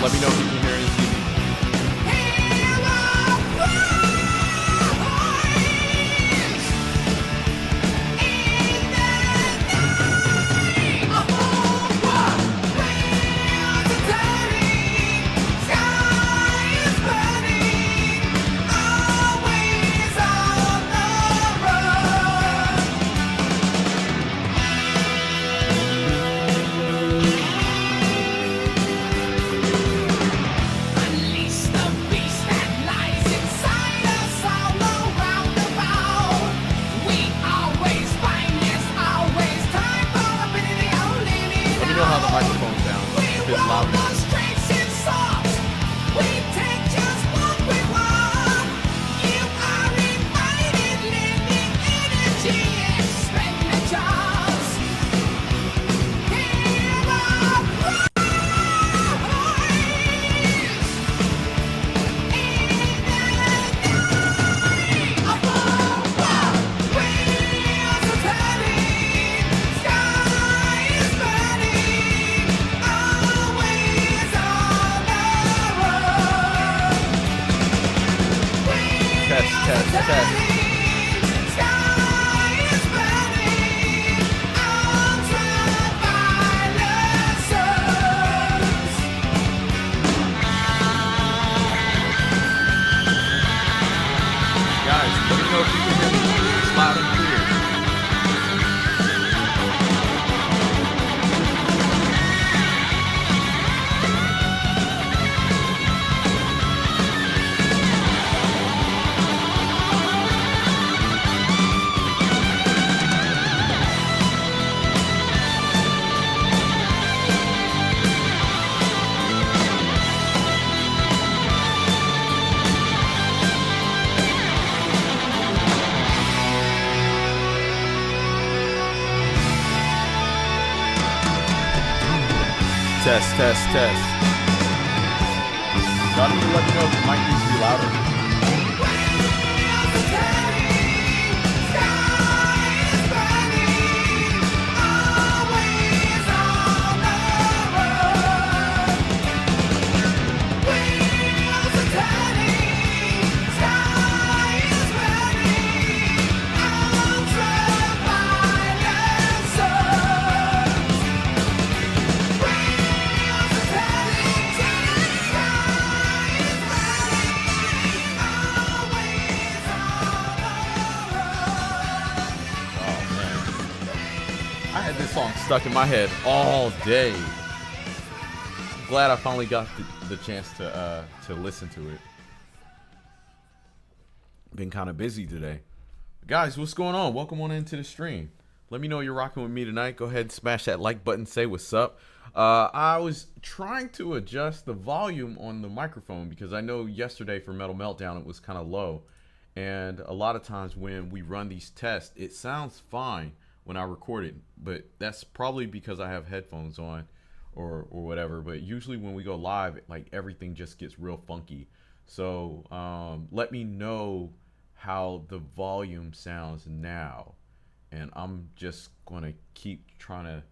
Let me know if you can hear and see me. Test. Y'all need to let me know if the mic needs to be louder. Song stuck in my head all day. I'm glad I finally got the chance to listen to it. Been kind of busy today. Guys, what's going on? Welcome on into the stream. Let me know you're rocking with me tonight. Go ahead and smash that like button. Say what's up. I was trying to adjust the volume on the microphone because I know yesterday for Metal Meltdown it was kind of low. And a lot of times when we run these tests, it sounds fine when I record it, but that's probably because I have headphones on or whatever. But usually when we go live, like everything just gets real funky. So let me know how the volume sounds now, and I'm just gonna keep trying to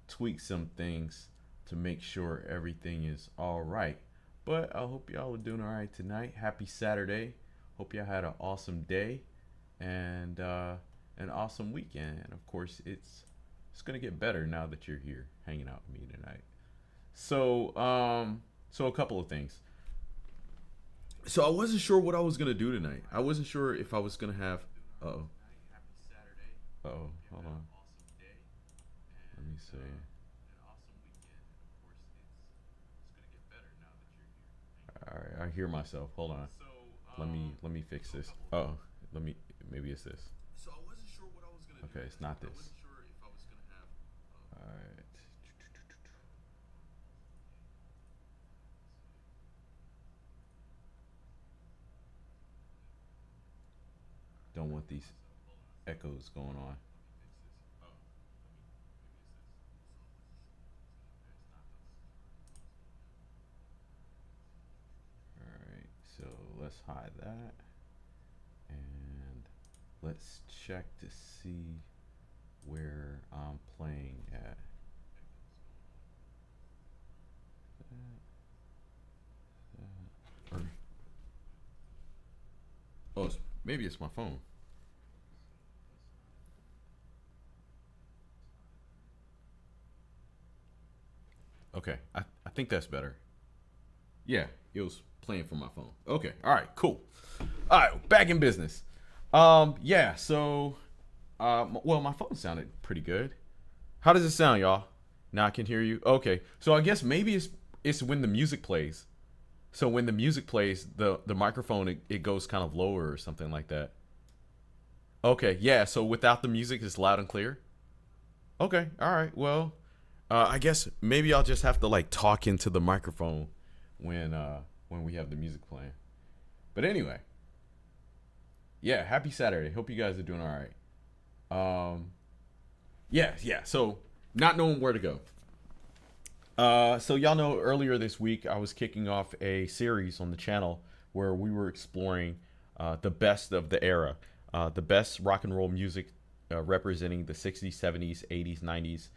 tweak some things to make sure everything is all right. But I hope y'all are doing all right tonight. Happy Saturday. Hope y'all had an awesome day and an awesome weekend. And of course, it's gonna get better now that you're here hanging out with me tonight. So a couple of things. So I wasn't sure what I was gonna do tonight. I wasn't sure if I was gonna have. Hold on. Let me see. All right, I hear myself. Hold on. Let me fix this. Maybe it's this. Okay, it's not this. All right. Don't want these echoes going on. Alright, so let's hide that. And let's check to see where I'm playing at. Maybe it's my phone. Okay, I think that's better. Yeah, it was playing from my phone. Okay, all right, cool. All right, back in business. Yeah, so, well, my phone sounded pretty good. How does it sound, y'all? Now I can hear you. Okay, so I guess maybe it's when the music plays. So when the music plays, the microphone it goes kind of lower or something like that. Okay, yeah. So without the music, it's loud and clear. Okay, all right. Well, I guess maybe I'll just have to like talk into the microphone when we have the music playing. But anyway, yeah. Happy Saturday. Hope you guys are doing all right. Yeah. So not knowing where to go. So y'all know earlier this week I was kicking off a series on the channel where we were exploring the best of the era, the best rock and roll music representing the 60s, 70s, 80s, 90s,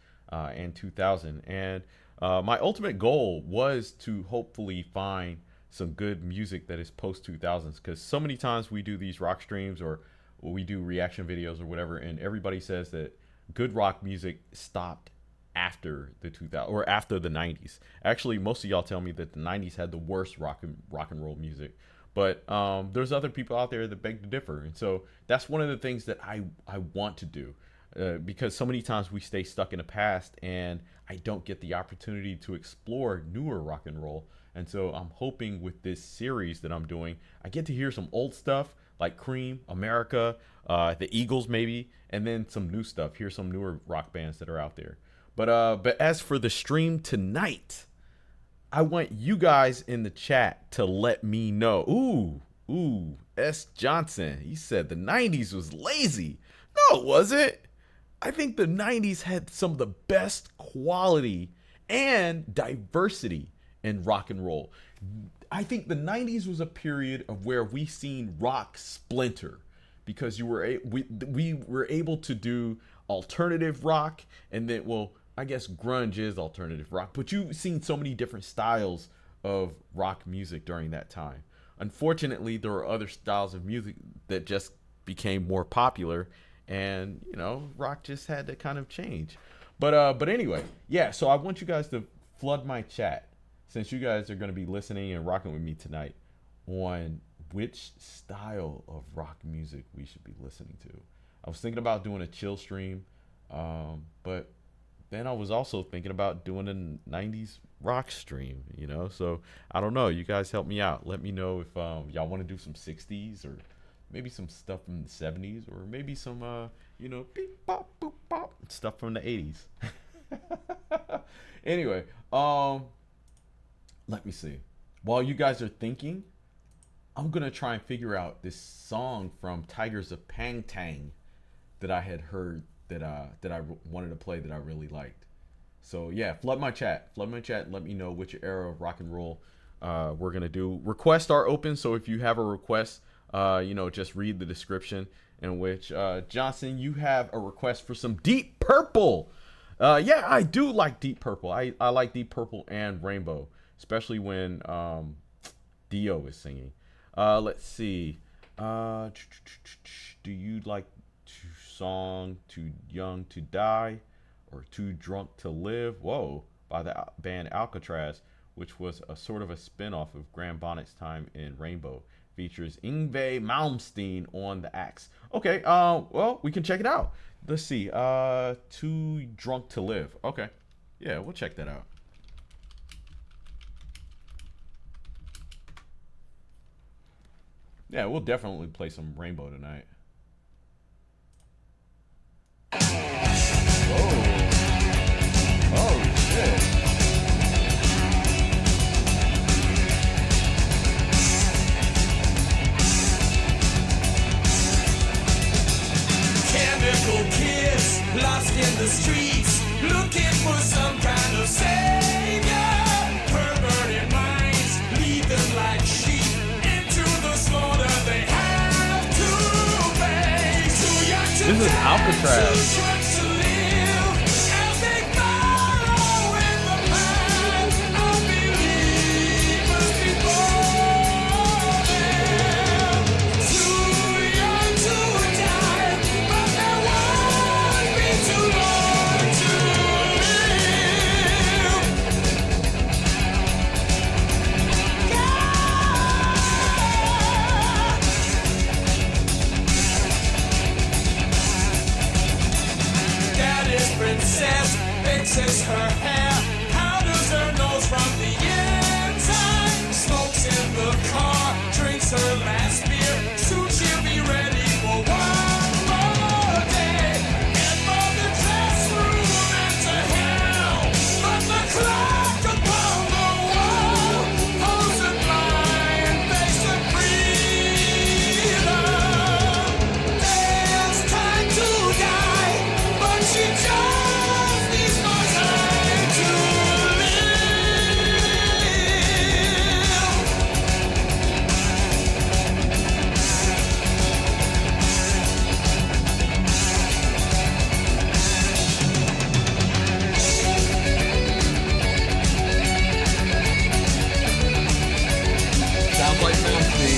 and 2000. And my ultimate goal was to hopefully find some good music that is post 2000s, because so many times we do these rock streams or we do reaction videos or whatever, and everybody says that good rock music stopped after the 2000 or after the 90s. Actually, most of y'all tell me that the 90s had the worst rock and roll music, but there's other people out there that beg to differ. And so that's one of the things that I want to do, because so many times we stay stuck in the past and I don't get the opportunity to explore newer rock and roll. And so I'm hoping with this series that I'm doing, I get to hear some old stuff like Cream, America, the Eagles maybe, and then some new stuff. Here's some newer rock bands that are out there. But as for the stream tonight, I want you guys in the chat to let me know. Ooh, S. Johnson, he said the 90s was lazy. No, it wasn't. I think the 90s had some of the best quality and diversity in rock and roll. I think the 90s was a period of where we seen rock splinter, because we were able to do alternative rock, and then, well, I guess grunge is alternative rock, but you've seen so many different styles of rock music during that time. Unfortunately, there were other styles of music that just became more popular, and rock just had to kind of change. But anyway, yeah. So I want you guys to flood my chat, since you guys are going to be listening and rocking with me tonight, on which style of rock music we should be listening to. I was thinking about doing a chill stream, but then I was also thinking about doing a 90s rock stream, so I don't know. You guys help me out. Let me know if y'all want to do some 60s or maybe some stuff from the 70s, or maybe some beep bop boop bop stuff from the 80s. Anyway, let me see. While you guys are thinking, I'm gonna try and figure out this song from Tigers of Pangtang that I had heard that I wanted to play that I really liked. So yeah, flood my chat. Let me know which era of rock and roll we're gonna do. Requests are open, so if you have a request, just read the description. In which Johnson, you have a request for some Deep Purple. Yeah, I do like Deep Purple. I like Deep Purple and Rainbow, especially when Dio is singing. Let's see. Do you like song Too Young to Die or Too Drunk to Live? Whoa, by the band Alcatraz, which was a sort of a spin-off of Graham Bonnet's time in Rainbow. Features Yngwie Malmsteen on the axe. Okay, well, we can check it out. Let's see. Too Drunk to Live. Okay. Yeah, we'll check that out. Yeah, we'll definitely play some Rainbow tonight. Oh shit. Chemical kids lost in the streets, looking for some kind of savior. Perverted minds lead them like sheep into the slaughter they have to pay. Too young to this is Alcatraz. too drunk to live, as they follow in the path of believers before them. Too young princess fixes her hair, powders her nose from the inside, smokes in the car, drinks her last beer. Soon she'll be ready for one more day. And for the classroom and to hell, but the clock upon the wall holds a blind face of freedom. There's time to die, but she just needs more time to live. Sounds like Nancy.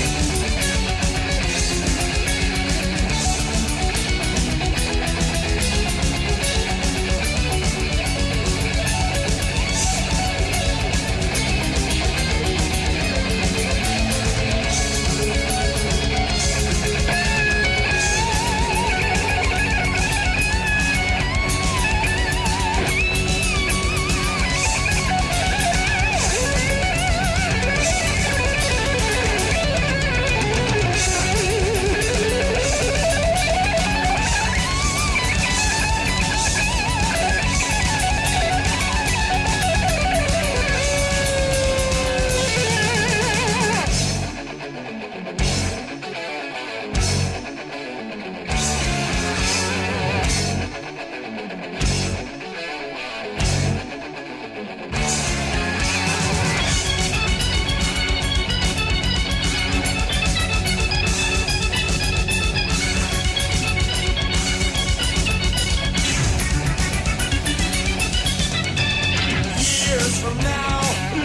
Years from now,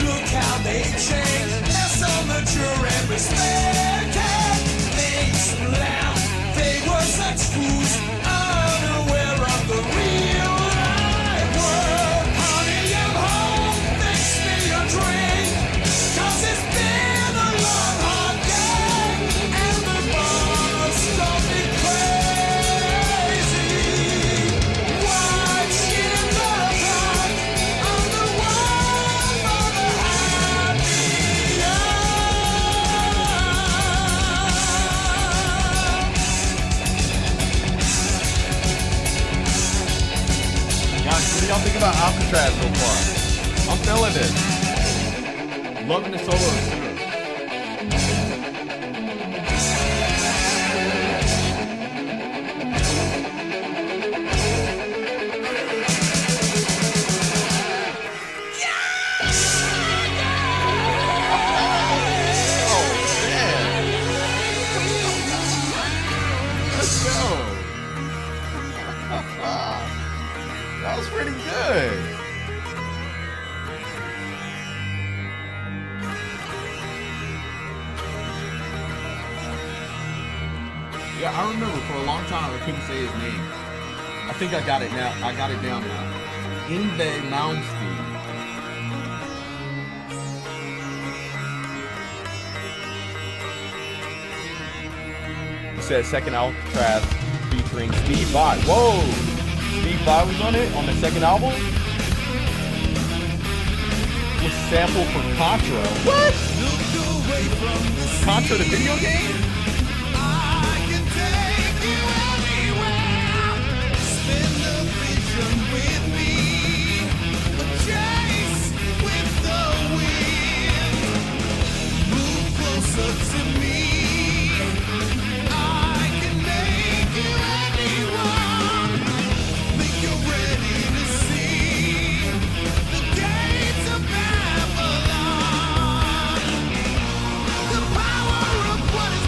look how they change. They're so mature and respected. Makes them laugh. They were such fools, unaware of the real life world. Honey, I'm home. Fix me a drink, 'cause it's been a long, hard day, and the boss don't be crazy. Watching the clock on the wall for the happy Guys, what do y'all think about Alcatraz so far? I'm feeling it. Loving the solos too. Oh, man. Let's go. That was pretty good. Yeah, I remember for a long time I couldn't say his name. I think I got it now. I got it down now. Evanescence. He said second Alcatraz featuring Steve Vai. Whoa! Steve Vai was on it on the second album? Was sample for Contra. What? Contra the video game? The power of what is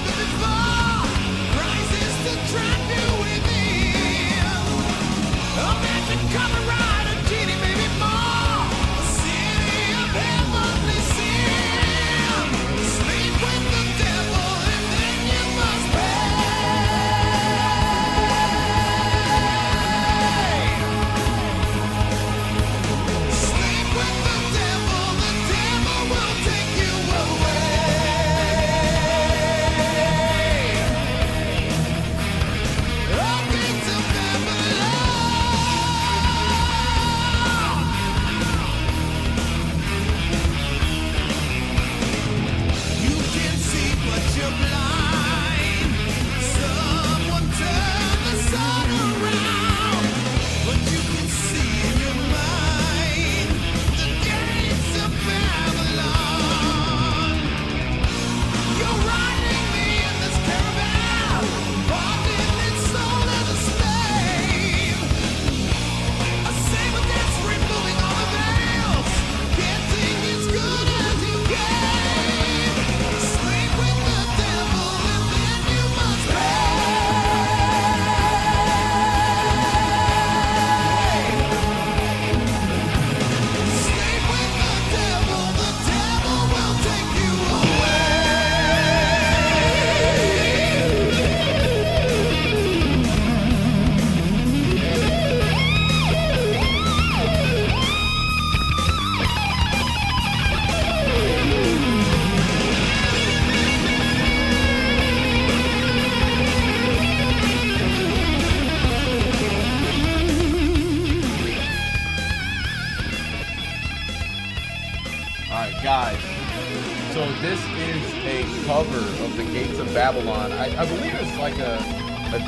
a cover of the Gates of Babylon. I believe it's like a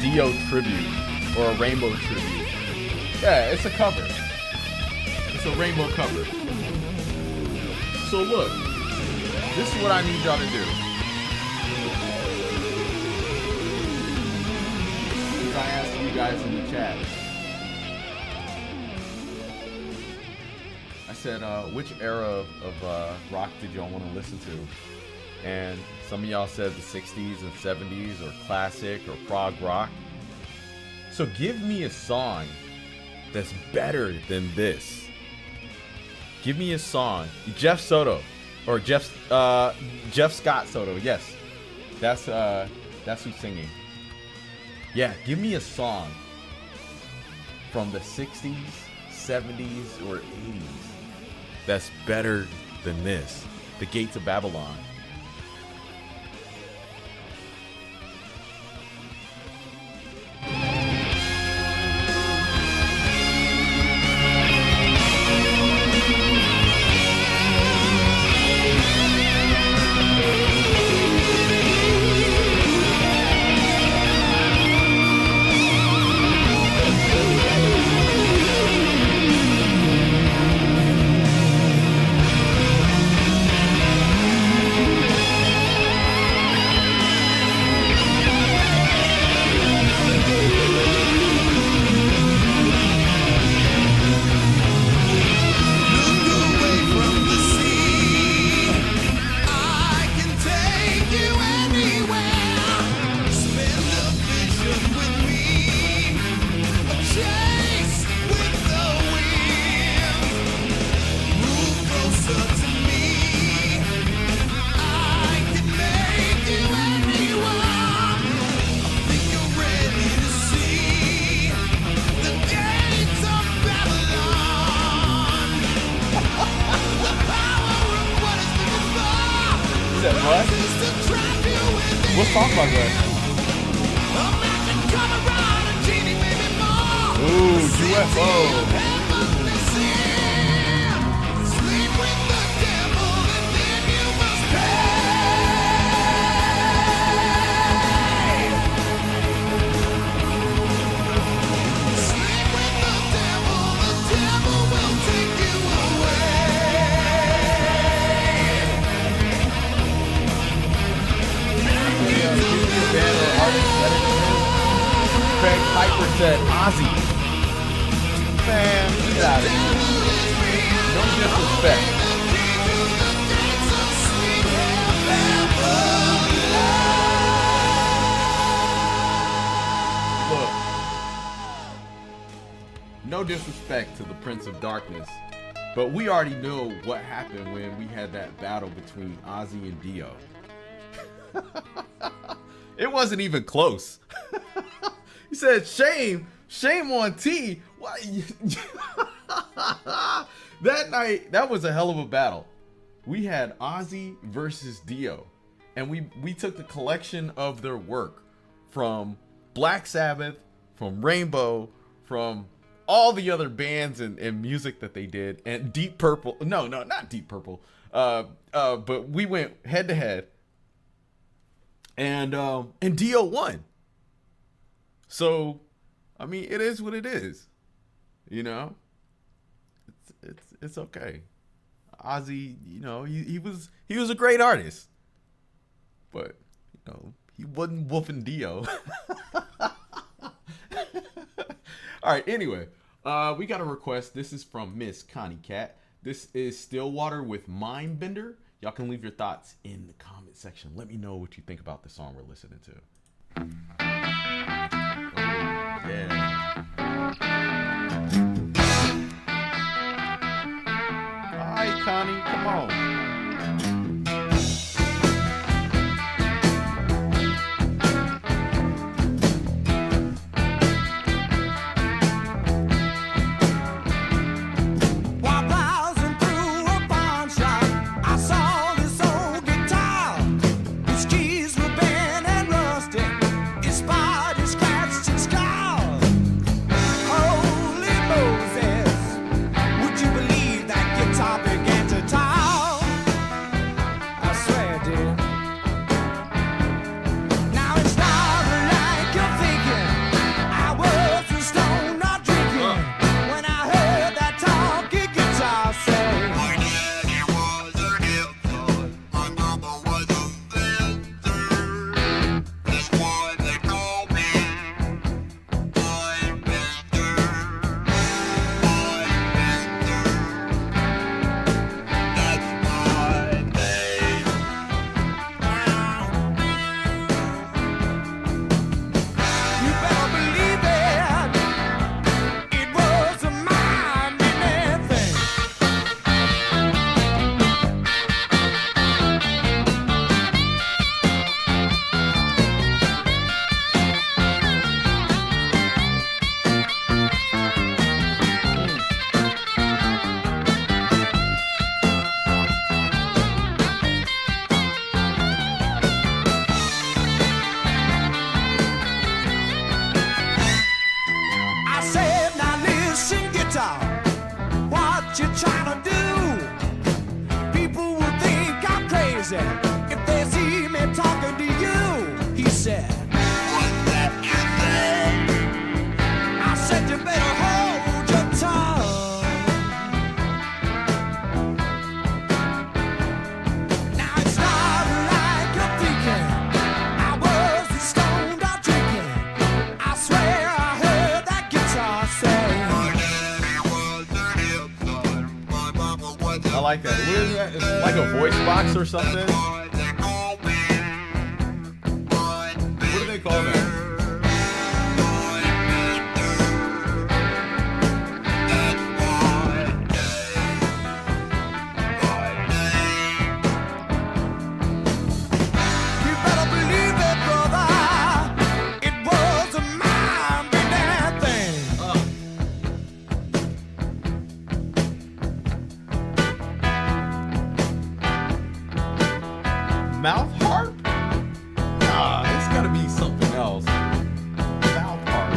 Dio tribute or a Rainbow tribute. Yeah, it's a cover. It's a Rainbow cover. So look, this is what I need y'all to do. As I asked you guys in the chat, I said, which era of rock did y'all want to listen to? And some of y'all said the 60s and 70s or classic or prog rock. So give me a song that's better than this. Give me a song. Jeff Soto or Jeff Scott Soto. Yes, that's who's singing. Yeah, give me a song from the 60s, 70s, or 80s that's better than this. The Gates of Babylon. Let's talk about that. Ooh, UFO. Craig Piper said Ozzy. Man, get out of here. No disrespect. Look, no disrespect to the Prince of Darkness, but we already know what happened when we had that battle between Ozzy and Dio. It wasn't even close. He said, shame on T. Why? That night, that was a hell of a battle. We had Ozzy versus Dio. And we took the collection of their work from Black Sabbath, from Rainbow, from all the other bands and music that they did. And Deep Purple. No, not Deep Purple. But we went head to head. And Dio won. So, I mean, it is what it is, you know. It's okay. Ozzy, you know, he was a great artist, but you know, he wasn't woofing Dio. All right. Anyway, we got a request. This is from Miss Connie Cat. This is Stillwater with Mindbender. Y'all can leave your thoughts in the comment section. Let me know what you think about the song we're listening to. Yeah. All right, Connie, come on. It's said, if they see me talking to you, he said, what's that you said? I said, you better hold your tongue. Now it's not like you're thinking I was stoned or drinking. I swear I heard that guitar say, I like that. What is that? It's like a voice box or something. What do they call that? you better believe it, brother. It was a mind-bending thing. Mouth harp? Ah, it's gotta be something else. Mouth harp.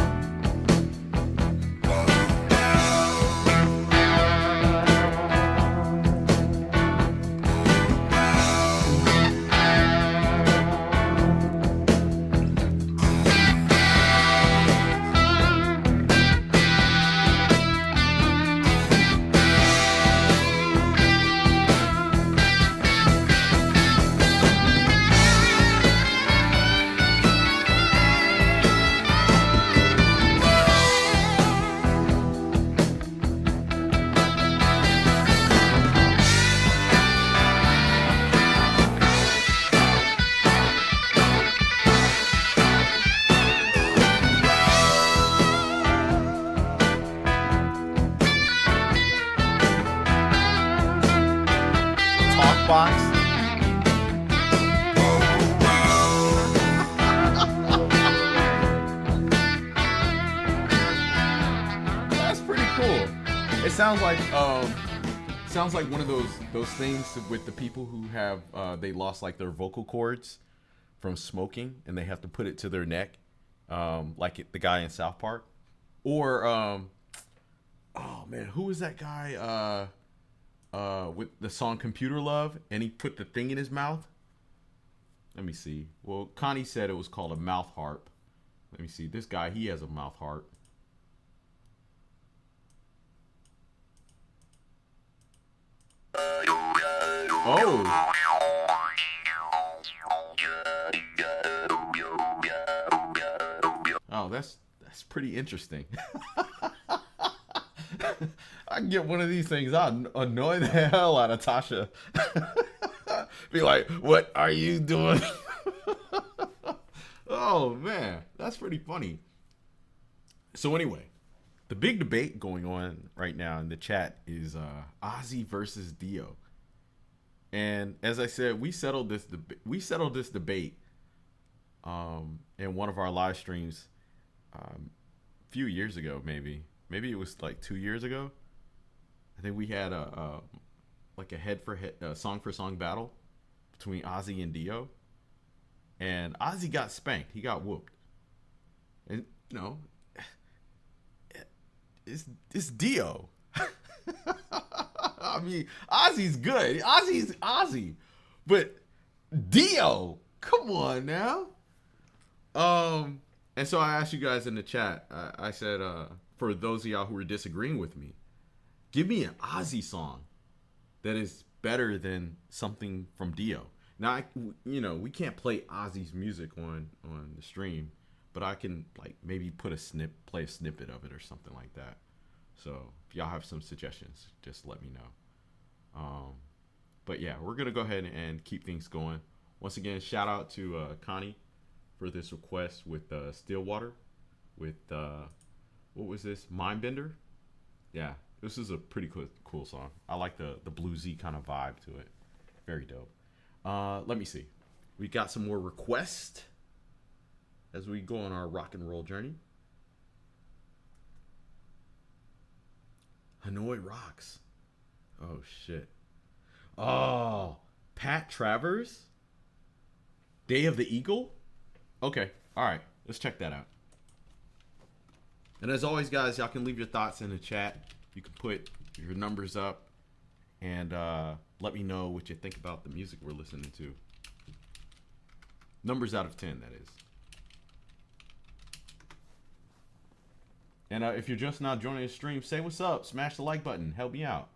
Talk box. That's pretty cool. It sounds like one of those things with the people who have they lost like their vocal cords from smoking and they have to put it to their neck, like the guy in South Park, or oh man, who was that guy with the song Computer Love, and he put the thing in his mouth? Let me see. Well, Connie said it was called a mouth harp. Let me see. This guy, he has a mouth harp. Oh. Oh, that's pretty interesting. I can get one of these things. I'll annoy the hell out of Tasha. Be like, what are you doing? Oh, man. That's pretty funny. So anyway, the big debate going on right now in the chat is Ozzy versus Dio. And as I said, we settled this debate in one of our live streams a few years ago, maybe it was like 2 years ago. I think we had a head for head, song for song battle between Ozzy and Dio, and Ozzy got spanked. He got whooped, and you know, it's Dio. I mean, Ozzy's good. Ozzy's Ozzy, but Dio, come on now. And so I asked you guys in the chat. I said, for those of y'all who are disagreeing with me, give me an Ozzy song that is better than something from Dio. Now, we can't play Ozzy's music on the stream, but I can like maybe play a snippet of it or something like that. So if y'all have some suggestions, just let me know. But yeah, we're gonna go ahead and keep things going. Once again, shout out to Connie for this request with Stillwater, with what was this, Mindbender? Yeah, this is a pretty cool song. I like the bluesy kind of vibe to it. Very dope. Let me see. We got some more requests as we go on our rock and roll journey. Hanoi rocks. Oh shit. Oh, Pat Travers, Day of the Eagle. Okay, all right, let's check that out. And as always, guys, y'all can leave your thoughts in the chat. You can put your numbers up, and Let me know what you think about the music we're listening to. Numbers out of 10, that is. And if you're just now joining the stream, say what's up. Smash the like button. Help me out.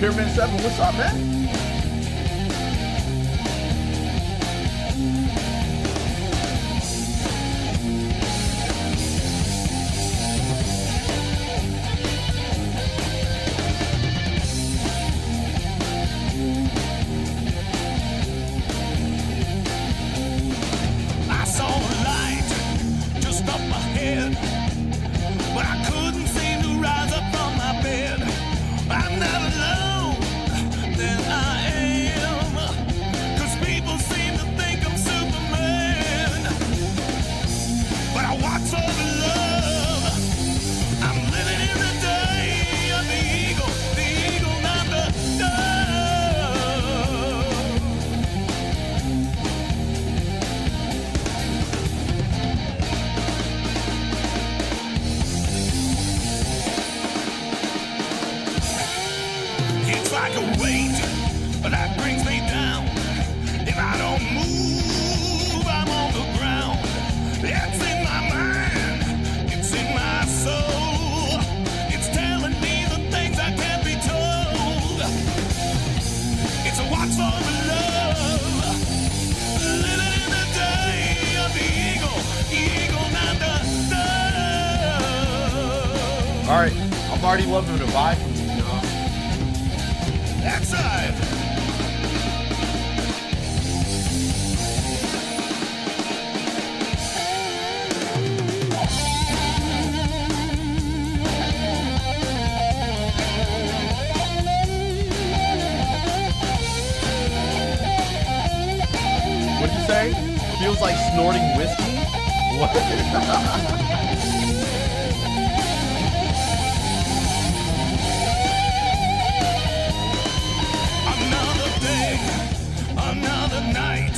Pyramid 7, what's up, man? I saw a light just up ahead, but I couldn't seem to rise up from my bed. I'm not alone, then I am, 'cause people seem to think I'm Superman. But I watch for the love. I'm living in the day of the eagle, not the dove. It's like a weight that brings me down. If I don't move, I'm on the ground. It's in my mind, it's in my soul. It's telling me the things I can't be told. It's a watch for the love. Living in the day of the eagle, not the dove. All right, I'm already loving the vibe from these, y'all. That's right. What'd you say? Feels like snorting whiskey? What? Another day, another night.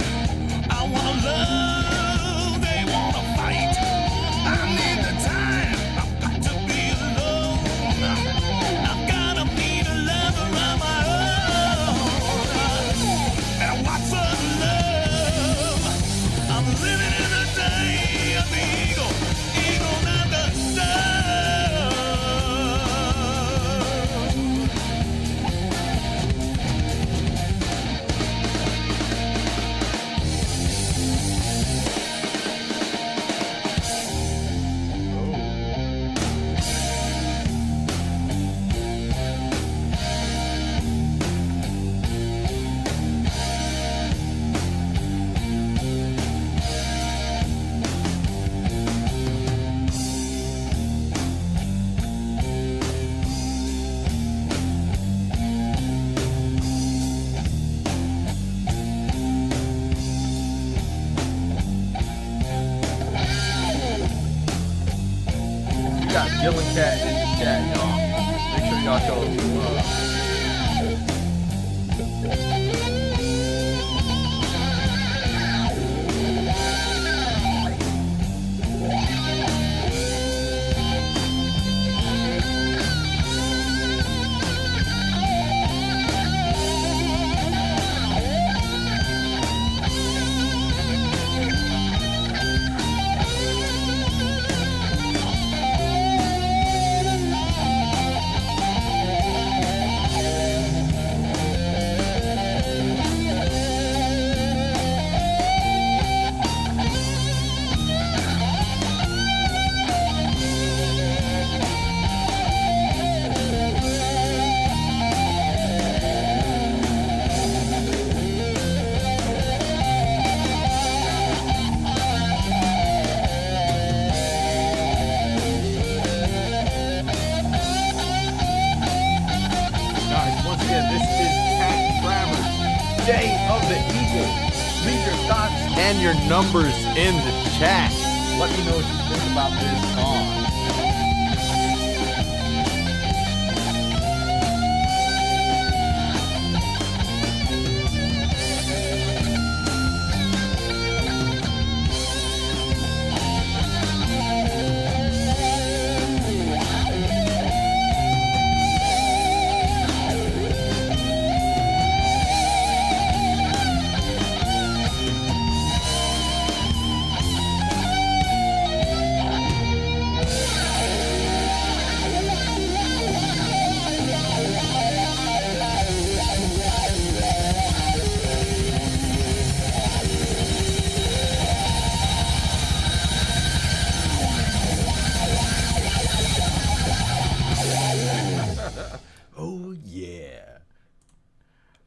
I wanna love, they wanna fight. I need the time, I've got to be alone. I've gotta need a lover of my own. And I watch for the love. I'm living in the day of the eagle, not the dove. We got Gillen Cat in the chat, y'all. Make sure y'all show us some love. Day of the Eagle, Leave your thoughts and your numbers in the chat. Let me know what you think about this song.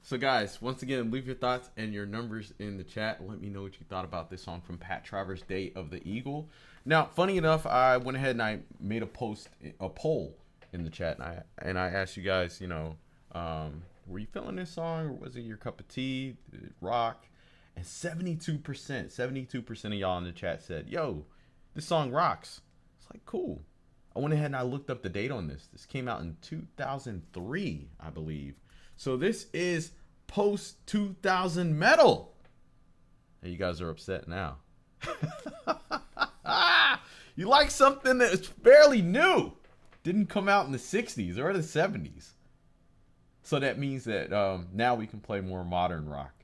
So guys, once again, leave your thoughts and your numbers in the chat. Let me know what you thought about this song from Pat Travers, Day of the Eagle. Now, funny enough, I went ahead and I made a poll in the chat, and I asked you guys, you know, were you feeling this song, or was it your cup of tea? Did it rock? And 72% of y'all in the chat said, yo, this song rocks. It's like, cool. I went ahead and I looked up the date on this. This came out in 2003, I believe. So this is post 2000 metal. Hey, you guys are upset now. You like something that's fairly new. Didn't come out in the 60s or the 70s. So that means that now we can play more modern rock.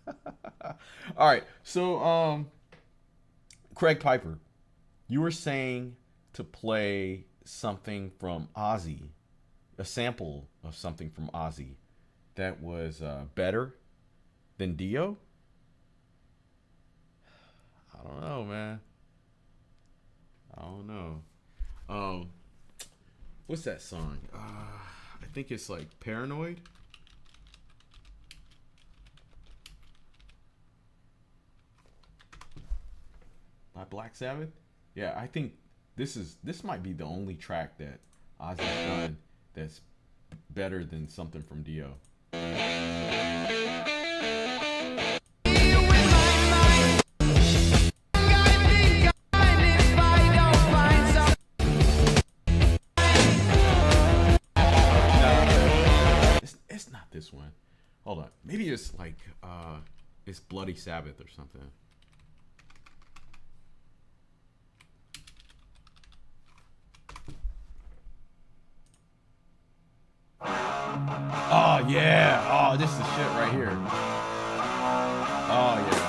All right. So Craig Piper, you were saying to play something from Ozzy, a sample of something from Ozzy that was better than Dio. I don't know, man. I don't know. What's that song? I think it's like Paranoid. By Black Sabbath. Yeah, I think this might be the only track that Ozzy's done that's better than something from Dio. It's not this one. Hold on. Maybe it's like it's Bloody Sabbath or something. Oh yeah. Oh, this is shit right here. Oh yeah.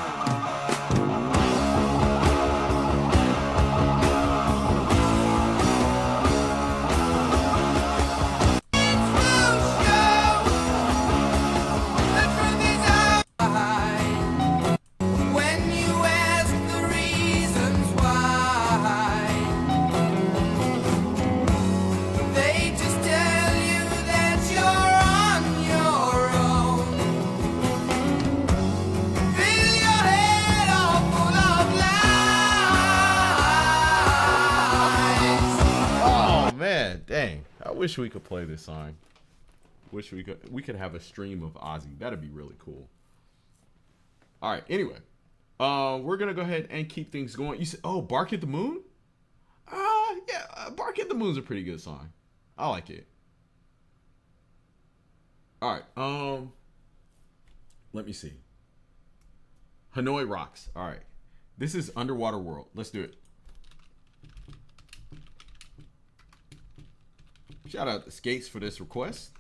Dang, I wish we could play this song. Wish we could have a stream of Ozzy. That'd be really cool. All right, anyway, we're gonna go ahead and keep things going. You said, oh, Bark at the Moon? Yeah, Bark at the Moon's a pretty good song. I like it. All right, let me see. Hanoi Rocks. All right, this is Underwater World. Let's do it. Shout out to Skates for this request.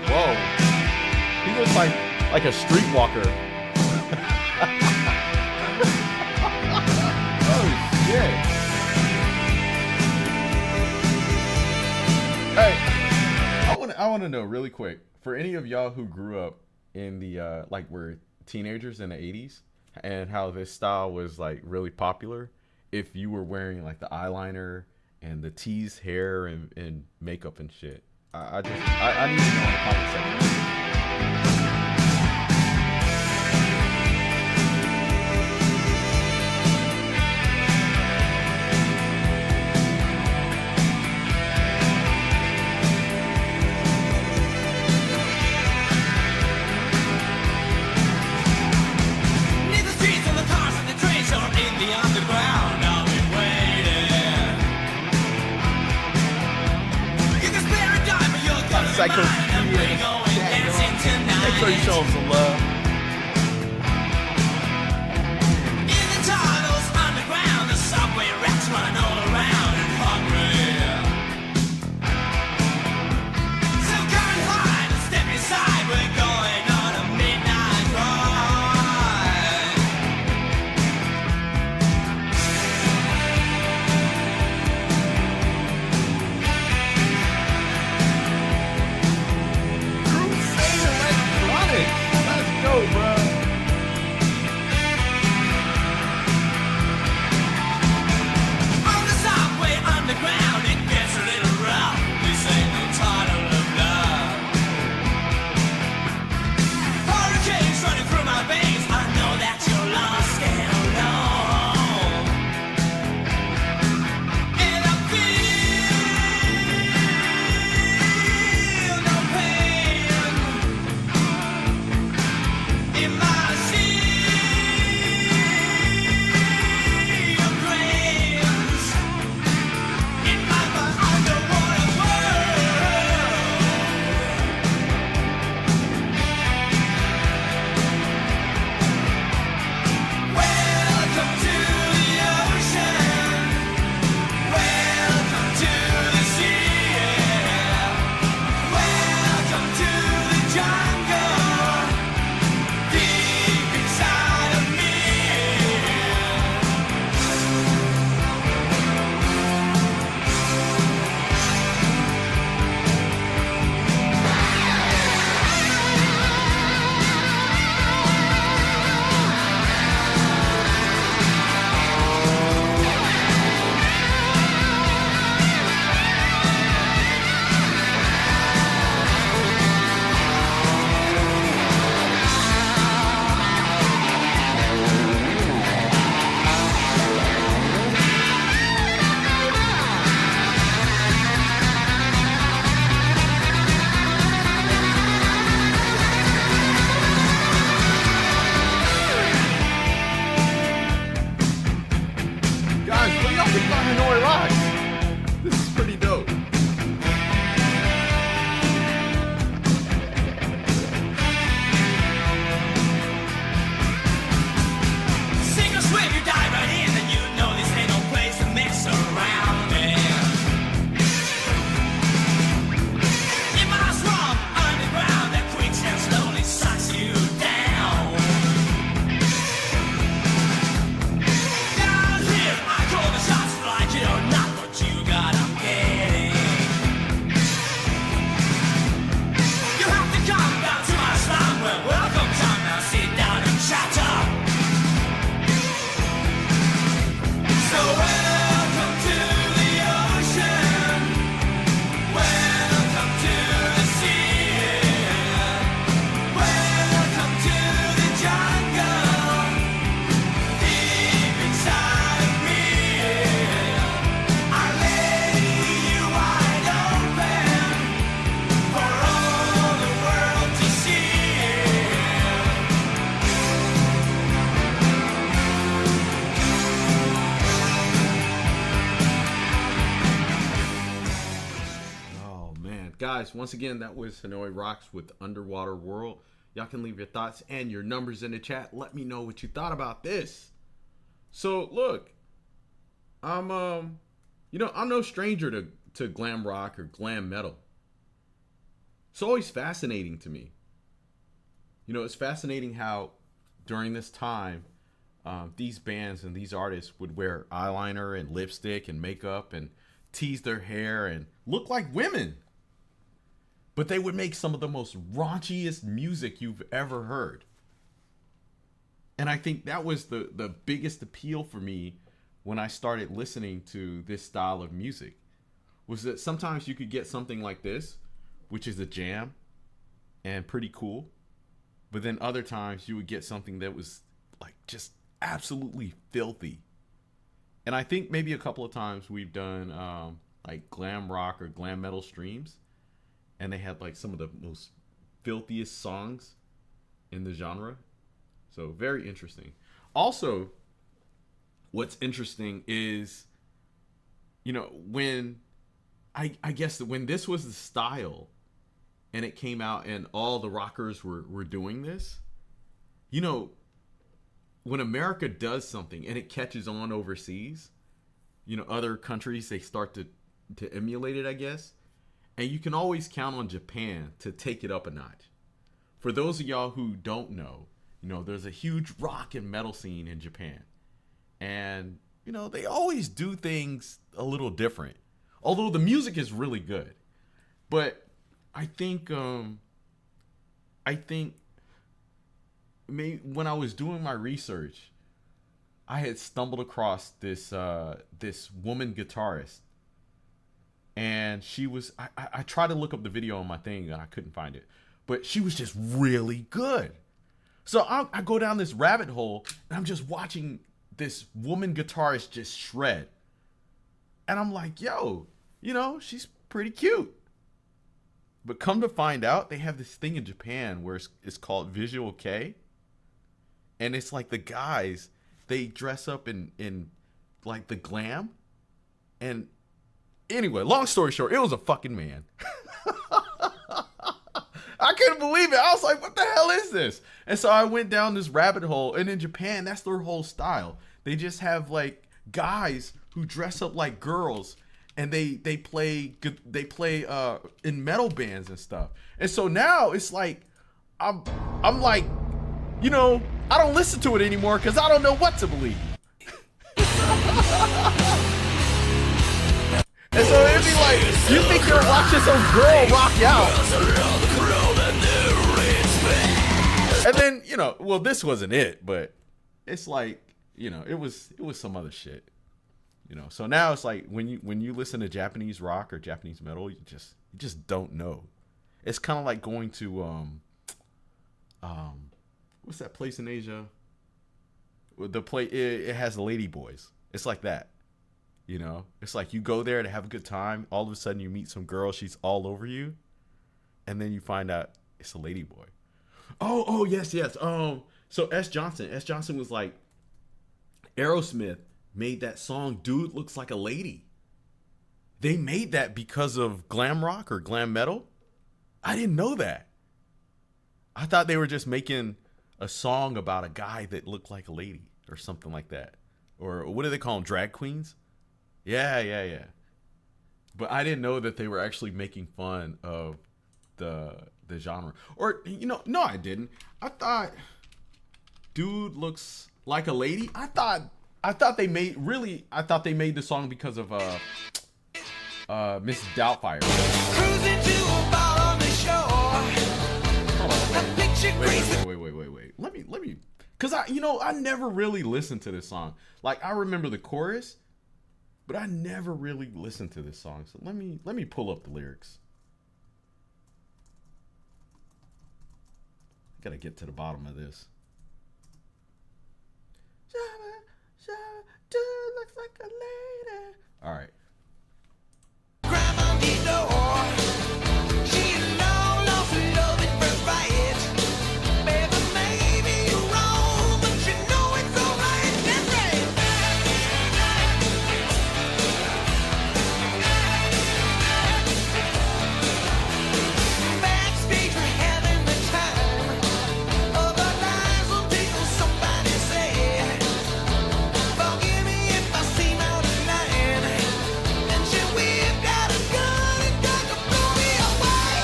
Whoa. He looks like a streetwalker. Oh shit. Hey, I want to know really quick. For any of y'all who grew up in the like were teenagers in the 80s and how this style was like really popular, if you were wearing like the eyeliner and the teased hair and makeup and shit, I need to know in the comment section. Psycho Ski. Make sure you show him some love. In the tunnels underground, the subway rats run all around and hungry. So come and hide and step inside. We're going on a midnight ride. Crusade Electronics. Let's go, bro. On the subway underground, it gets a little rough. This ain't the title of love. Hurricanes running through my veins. I know that you're lost and alone. And I feel no pain in my sea of grains. In my underwater world. Welcome to the ocean. Welcome to the sea. Welcome to the jungle. Deep inside of me. Guys, what do y'all think about Hanoi Rocks? This is pretty dope. Sink or swim, you dive right in, and you know this ain't no place to mess around in. In my swamp underground, that quicksand slowly sucks you down. Down here, I call the shots like you know not what you got. I'm getting. You have to come down to my slum. Well, welcome, time now. Sit down and chat up. So welcome to the ocean. Welcome to the sea. Welcome to the jungle. Deep inside of me. I lay you wide open for all the world to see. Oh man, guys, once again, that was Hanoi Rocks with Underwater World. Y'all can leave your thoughts and your numbers in the chat. Let me know what you thought about this. So look, I'm I'm no stranger to glam rock or glam metal. It's always fascinating to me. It's fascinating how during this time, these bands and these artists would wear eyeliner and lipstick and makeup and tease their hair and look like women. But they would make some of the most raunchiest music you've ever heard. And I think that was the biggest appeal for me when I started listening to this style of music, was that sometimes you could get something like this, which is a jam and pretty cool. But then other times you would get something that was like just absolutely filthy. And I think maybe a couple of times we've done like glam rock or glam metal streams, and they had like some of the most filthiest songs in the genre. So very interesting. Also, what's interesting is, when I guess that when this was the style, and it came out and all the rockers were doing this, you know, when America does something and it catches on overseas, you know, other countries, they start to emulate it, I guess. And you can always count on Japan to take it up a notch. For those of y'all who don't know, you know, there's a huge rock and metal scene in Japan. And, you know, they always do things a little different. Although the music is really good. But I think maybe when I was doing my research, I had stumbled across this woman guitarist. And she was, I tried to look up the video on my thing and I couldn't find it. But she was just really good. So I go down this rabbit hole and I'm just watching this woman guitarist just shred. And I'm like, yo, you know, she's pretty cute. But come to find out, they have this thing in Japan where it's called Visual Kei. And it's like the guys, they dress up in like the glam. And anyway, long story short, it was a fucking man. I couldn't believe it. I was like, what the hell is this? And so I went down this rabbit hole. And in Japan, that's their whole style. They just have like guys who dress up like girls. And they play in metal bands and stuff. And so now it's like, I'm like, you know, I don't listen to it anymore because I don't know what to believe. And so it'd be like, you think you're watching some girl rock out. And then, you know, well, this wasn't it, but it's like, you know, it was some other shit. You know, so now it's like when you listen to Japanese rock or Japanese metal, you just don't know. It's kind of like going to what's that place in Asia? It has the lady boys. It's like that. You know, it's like you go there to have a good time. All of a sudden you meet some girl, she's all over you, and then you find out it's a lady boy. Oh yes. So S. Johnson was like, Aerosmith made that song Dude Looks Like a Lady. They made that because of glam rock or glam metal. I didn't know that. I thought they were just making a song about a guy that looked like a lady or something like that. Or what do they call them? Drag queens? Yeah. But I didn't know that they were actually making fun of the genre. Or, you know, no, I didn't. I thought Dude Looks Like a Lady. I thought they made the song because of Miss Doubtfire. Cruising to a bar on the shore. Wait. Let me, cause I never really listened to this song. Like I remember the chorus, but I never really listened to this song. So let me pull up the lyrics. I gotta get to the bottom of this. Dude looks like a lady. All right. Grandma need no more. She long lost love at first bite. Baby, maybe you're wrong, but you know it's alright. That's right. Backstage we're having the time of our lives until somebody said, forgive me if I seem out of line. And she whipped out a gun and tried to blow me away.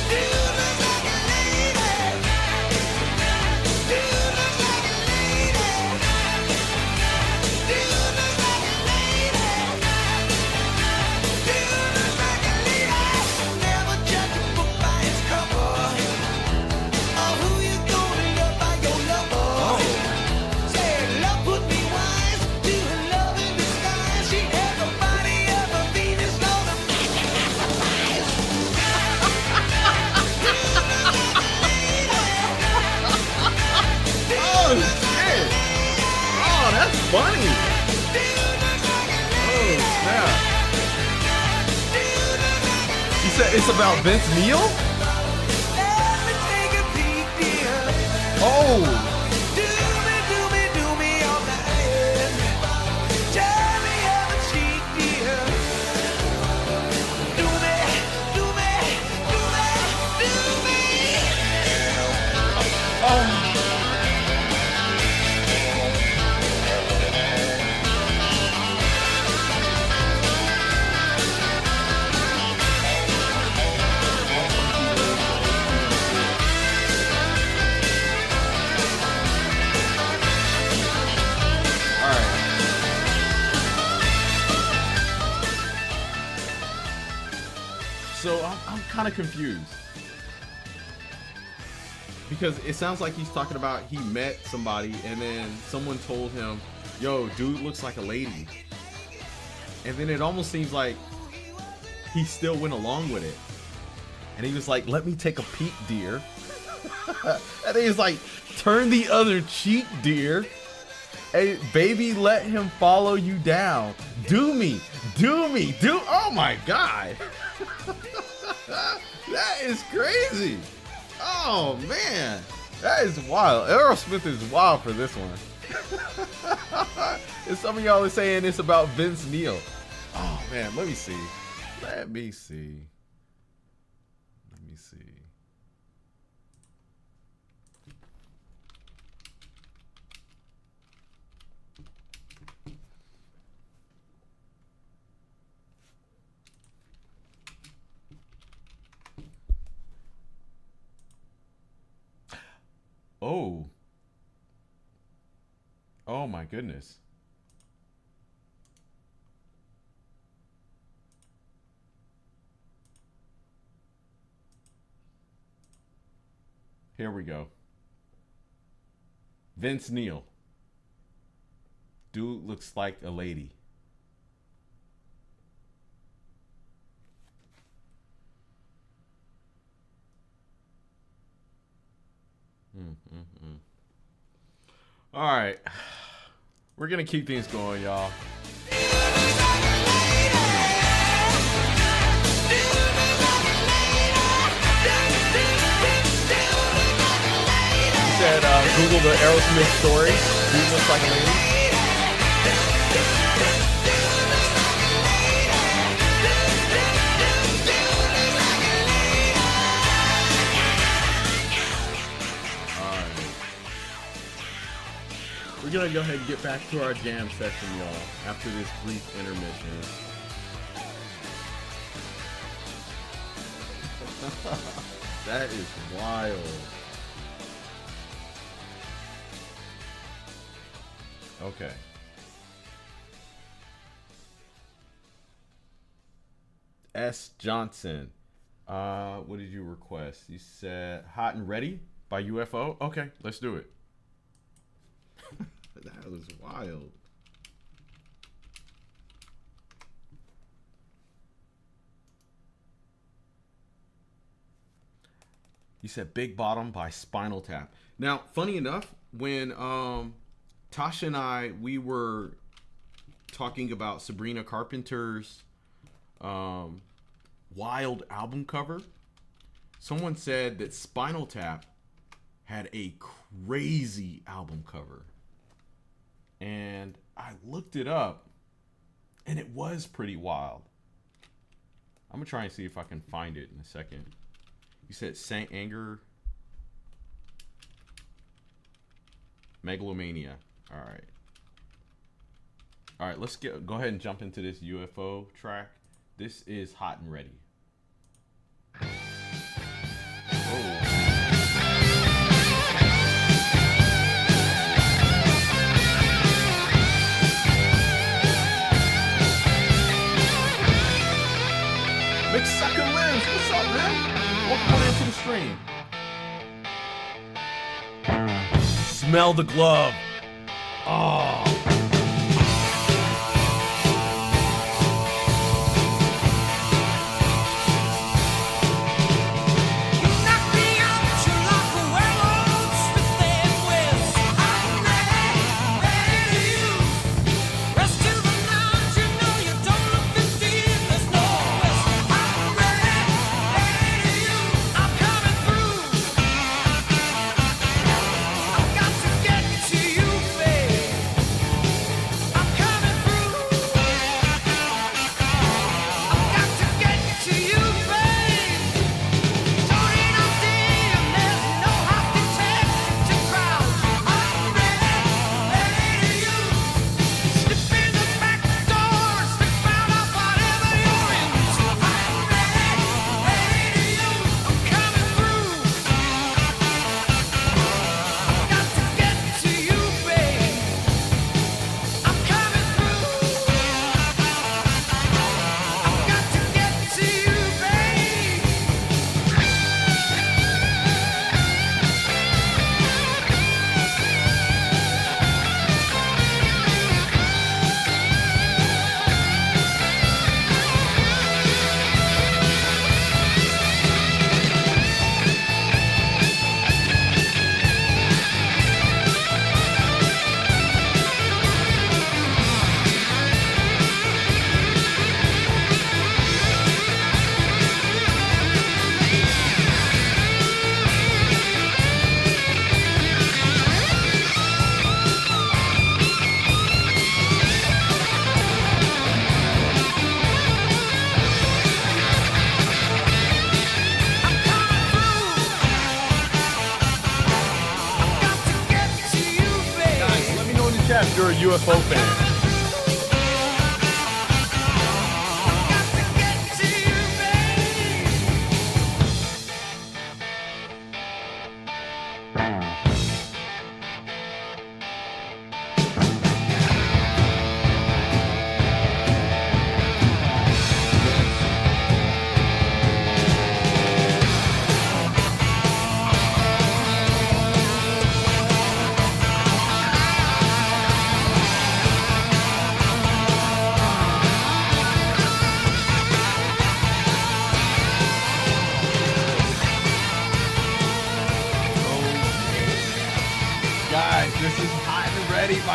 Dude looks like a lady. Dude looks like a lady. Dude looks like a lady. Dude looks like a lady. Never judge a book by its cover, or who you gonna love by your lover. Said love would be wise to her love in disguise. She had the body of a Venus on the eyes. Oh shit! Oh, that's funny. Oh snap! You said it's about Vince Neil? Let me take a peek, dear. Oh. Do me all night. Turn me on the cheek, dear. Do me So I'm kind of confused because it sounds like he's talking about he met somebody and then someone told him, yo, dude looks like a lady. And then it almost seems like he still went along with it. And he was like, let me take a peek, dear. And he was like, turn the other cheek, dear. Hey, baby, let him follow you down. Do me. Oh my God. That is crazy. Oh man, that is wild. Aerosmith is wild for this one. And some of y'all are saying it's about Vince Neil. Oh man, let me see. Oh my goodness. Here we go. Vince Neil. Dude looks like a lady. All right, we're gonna keep things going, y'all. He said, Google the Aerosmith story. Dude looks like a lady. We're gonna go ahead and get back to our jam session, y'all, after this brief intermission. That is wild. Okay. S. Johnson. What did you request? You said Hot and Ready by UFO? Okay, let's do it. That was wild. You said Big Bottom by Spinal Tap. Now, funny enough, when Tasha and we were talking about Sabrina Carpenter's wild album cover, someone said that Spinal Tap had a crazy album cover. And I looked it up, and it was pretty wild. I'm going to try and see if I can find it in a second. You said Saint Anger, Megalomania. All right, let's go ahead and jump into this UFO track. This is Hot and Ready. Oh. Sucker Lives, what's up, man? Welcome on into the stream. Smell the glove. Oh. if you're a UFO fan.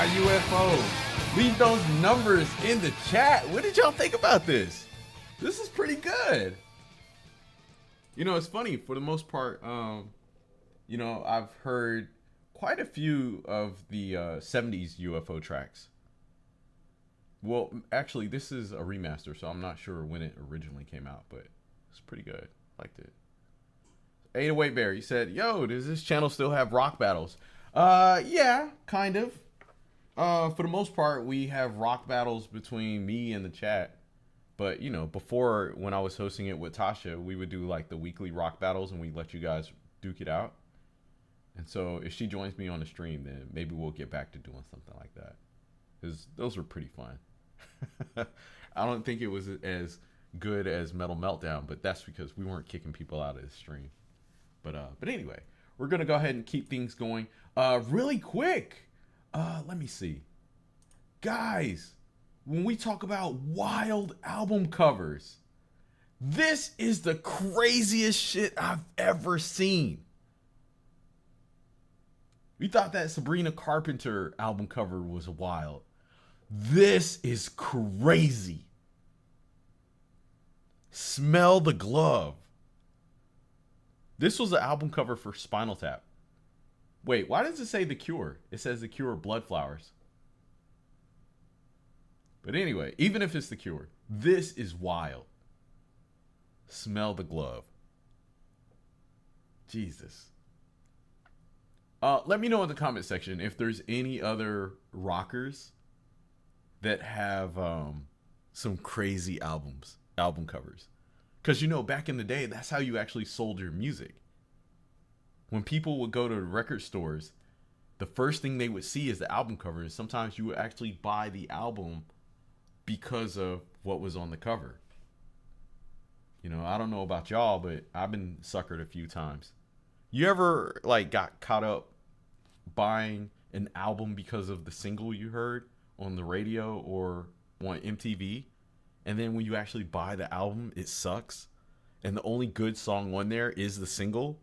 UFO. Leave those numbers in the chat. What did y'all think about this? This is pretty good. You know, it's funny. For the most part, you know, I've heard quite a few of the 70s UFO tracks. Well, actually, this is a remaster, so I'm not sure when it originally came out, but it's pretty good. Liked it. 808 Bear, he said, yo, does this channel still have rock battles? Yeah, kind of. For the most part, we have rock battles between me and the chat. But, you know, before, when I was hosting it with Tasha, we would do like the weekly rock battles and we let you guys duke it out. And so if she joins me on the stream, then maybe we'll get back to doing something like that. Because those were pretty fun. I don't think it was as good as Metal Meltdown, but that's because we weren't kicking people out of the stream. But anyway, we're going to go ahead and keep things going really quick. Let me see. Guys, when we talk about wild album covers, this is the craziest shit I've ever seen. We thought that Sabrina Carpenter album cover was wild. This is crazy. Smell the Glove. This was the album cover for Spinal Tap. Wait, why does it say The Cure? It says The Cure Blood Flowers. But anyway, even if it's The Cure, this is wild. Smell the Glove. Jesus. Let me know in the comment section if there's any other rockers that have some crazy album covers. Because, you know, back in the day, that's how you actually sold your music. When people would go to record stores, the first thing they would see is the album cover. And sometimes you would actually buy the album because of what was on the cover. You know, I don't know about y'all, but I've been suckered a few times. You ever, like, got caught up buying an album because of the single you heard on the radio or on MTV? And then when you actually buy the album, it sucks. And the only good song on there is the single.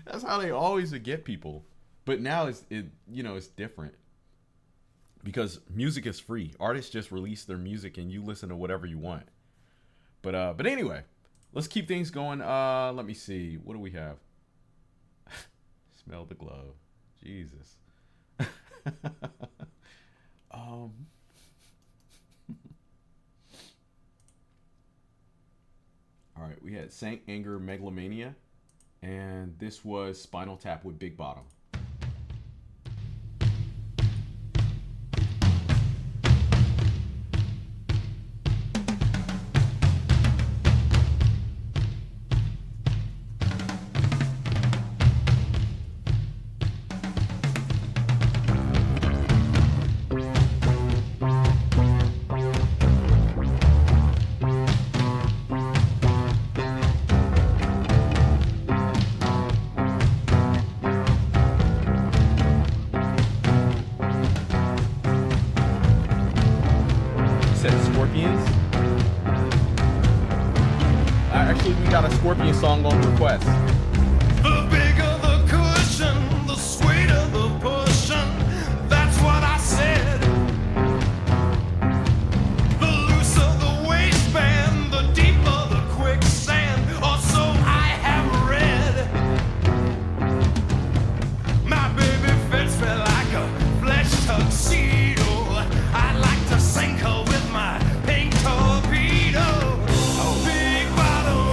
That's how they always would get people. But now it's different. Because music is free. Artists just release their music and you listen to whatever you want. But anyway, let's keep things going. Let me see. What do we have? Smell the Glove. Jesus. All right, we had Saint Anger Megalomania, and this was Spinal Tap with Big Bottom. Song on request. The bigger the cushion, the sweeter the pushing. That's what I said. The looser the waistband, the deeper the quicksand, or so I have read. My baby fits me like a flesh tuxedo. I like to sink her with my pink torpedo. Big bottom.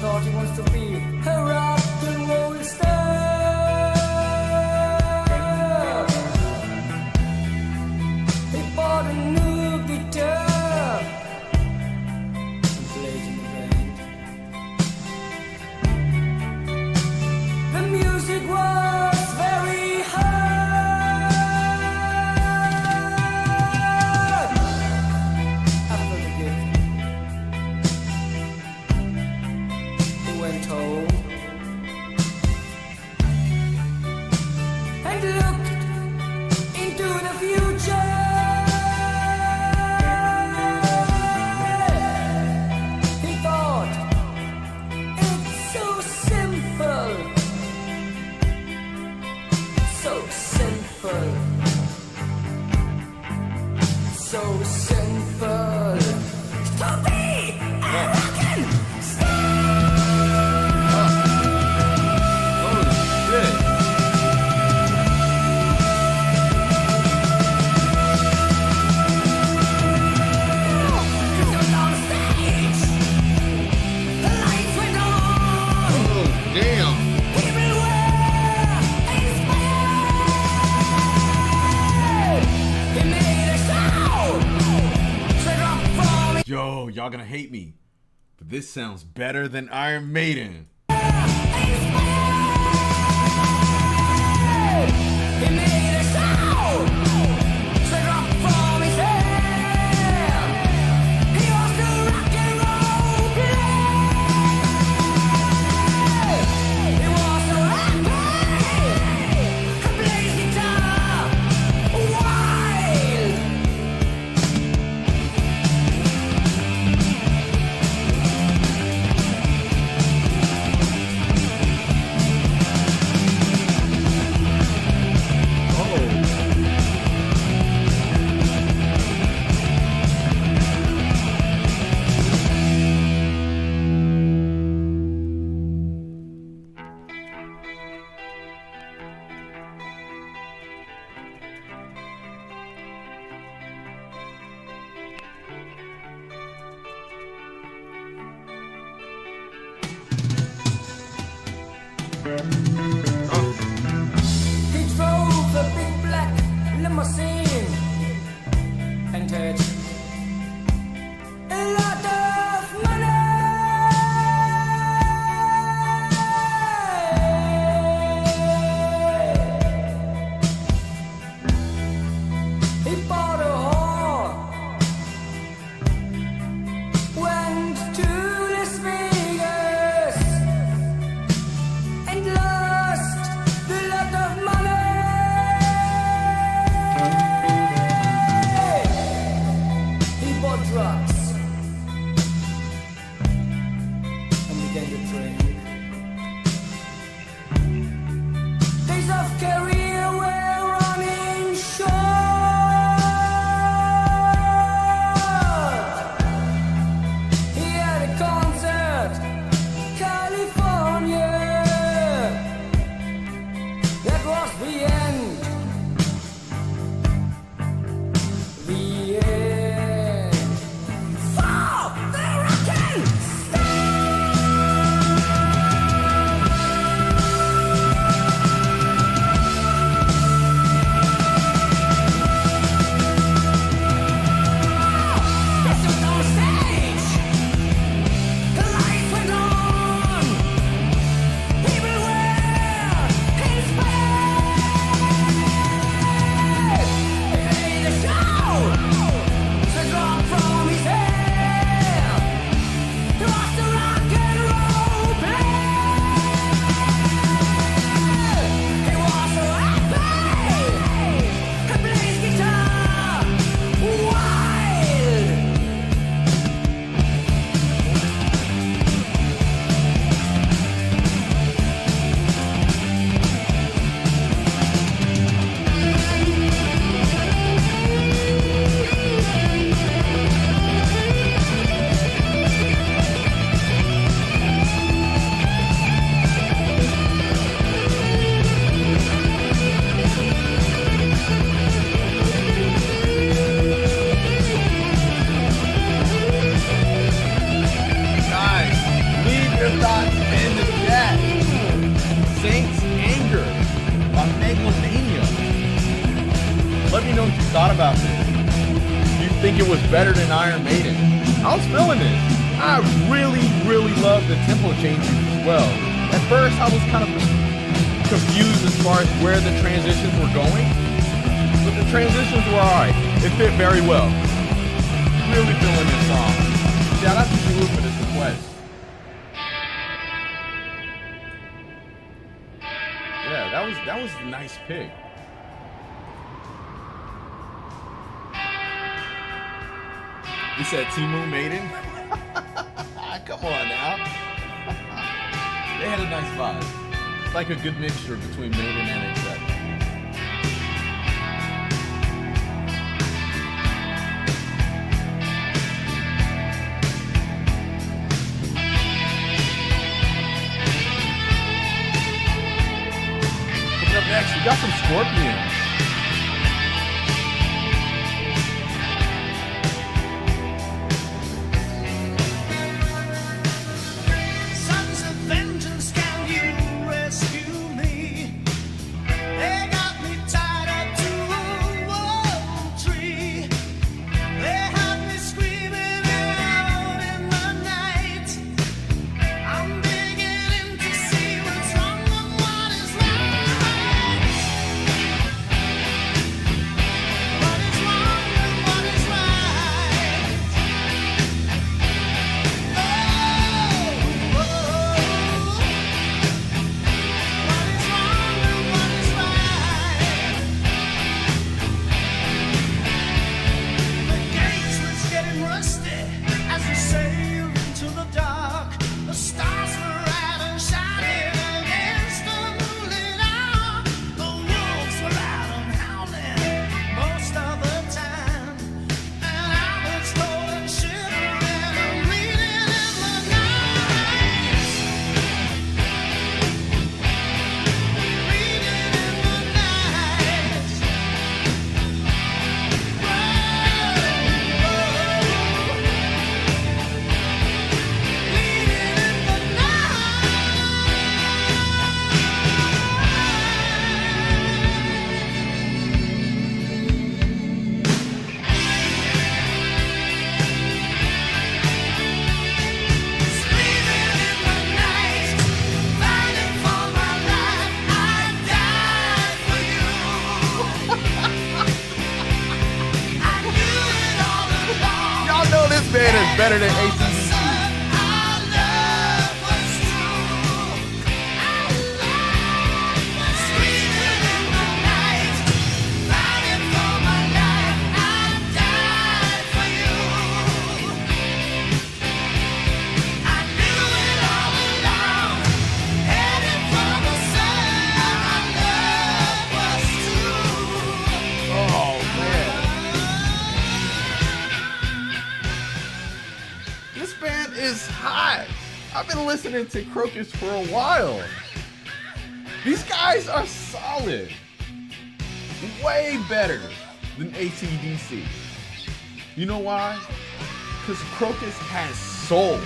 thought he wants to be a rock and roll star. He bought a new guitar and played in the band. The music was very hard. After the gig, he went home and looked into the future. He thought, it's so simple, so simple, so simple to be a rockin' star. Oh shit. On stage, the lights went on. Oh damn. People were inspired. He made a sound to drop from his Yo, y'all gonna hate me, but this sounds better than Iron Maiden. He made a sound to drop from his hand. He was the rock and roll player. He was the rock player. He played guitar wild. He drove a big black limousine and had a lot of money. He bought a horse, went to Las Vegas and Las about this? You think it was better than Iron Maiden? I was feeling this. I really, really loved the tempo changes as well. At first, I was kind of confused as far as where the transitions were going, but the transitions were alright. It fit very well. Really feeling this song. Shout out to Jules for this request. Yeah, that was a nice pick. You said Timu Maiden? Come on now. They had a nice vibe. It's like a good mixture between Maiden and Accept. Coming up next, we got some Scorpions. Sons of vengeance, can you rescue me? They got me tied up to a wall tree. They have me screaming out in the night. I'm beginning to see what's wrong and what is right. What is wrong and what is right? Oh, what is wrong and what is right? The gates was getting rusty as we sailed into the dark. The stars were out and shining against the moonlit hour. The wolves were out and howling most of the time, and I was cold and shivering and bleeding in the night. Bleeding in the night. Y'all know this band is better than AC/DC. Oh man, this band is hot. I've been listening to Krokus for a while. These guys are solid. Way better than AC/DC. You know why? Because Krokus has soul.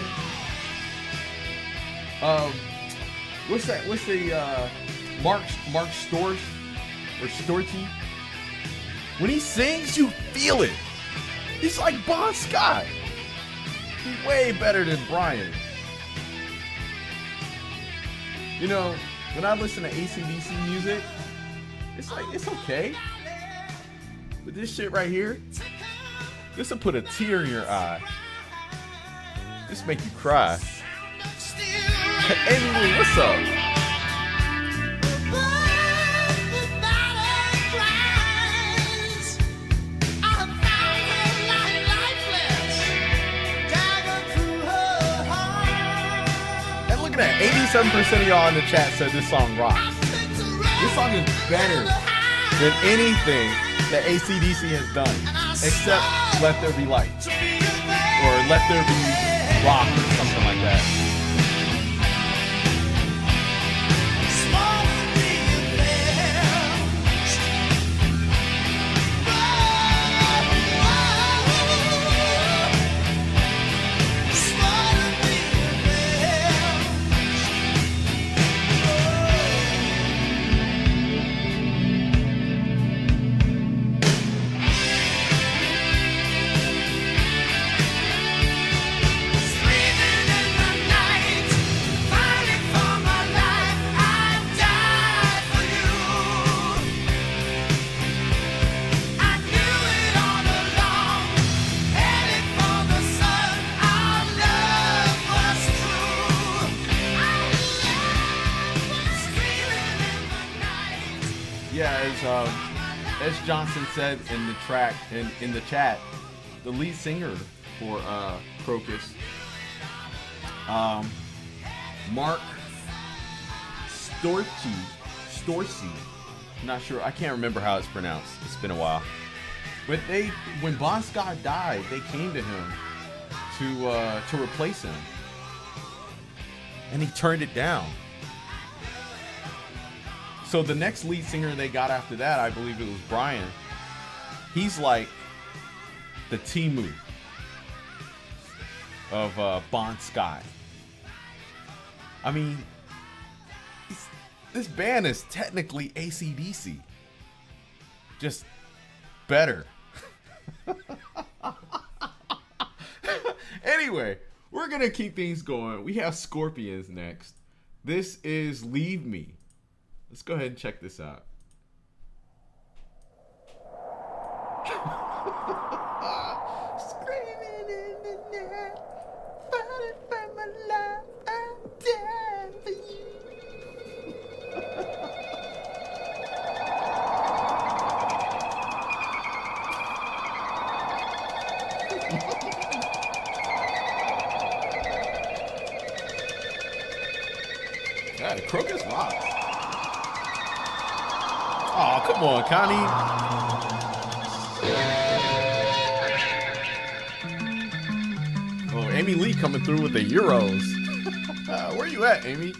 What's the Mark Storch or Storchy? When he sings, you feel it. He's like Bon Scott. He's way better than Brian. You know, when I listen to AC/DC music, it's like, it's okay. But this shit right here, this will put a tear in your eye. This make you cry. Anyway, what's up? And look at that, 87% of y'all in the chat said this song rocks. This song is better than anything that AC/DC has done, except Let There Be Light, or Let There Be Rock, or something like that. Yeah, as Johnson said in the track in the chat, the lead singer for Krokus, Mark Storcy. Not sure. I can't remember how it's pronounced. It's been a while. But when Bon Scott died, they came to him to replace him, and he turned it down. So the next lead singer they got after that, I believe it was Brian. He's like the Timu of Bon Scott. I mean, this band is technically AC/DC, just better. Anyway, we're gonna keep things going. We have Scorpions next. This is Leave Me. Let's go ahead and check this out. Screaming in the night, fighting for my life, I'm dying for you. Yeah, Krokus rocks. Oh, come on, Connie. Oh, Amy Lee coming through with the Euros. Where you at, Amy?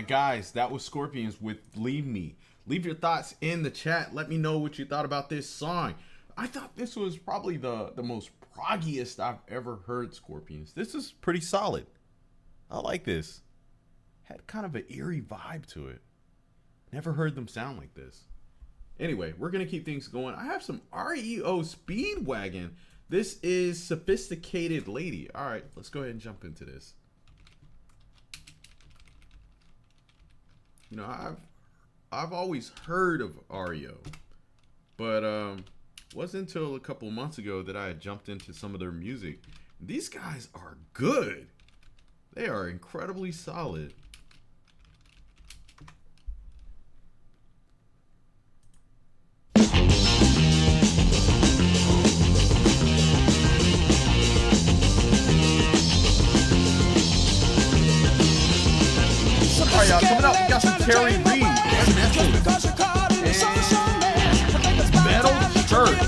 guys, that was Scorpions with Leave Me. Leave your thoughts in the chat. Let me know what you thought about this song. I thought this was probably the most proggiest I've ever heard Scorpions. This is pretty solid. I like this. Had kind of an eerie vibe to it. Never heard them sound like this. Anyway, we're going to keep things going. I have some REO Speedwagon. This is Sophisticated Lady. All right, let's go ahead and jump into this. You know, I've always heard of REO, but wasn't until a couple months ago that I had jumped into some of their music. These guys are good. They are incredibly solid. Alright, y'all, coming up, we got some Terry Reid, Evanescence, and Metal Church.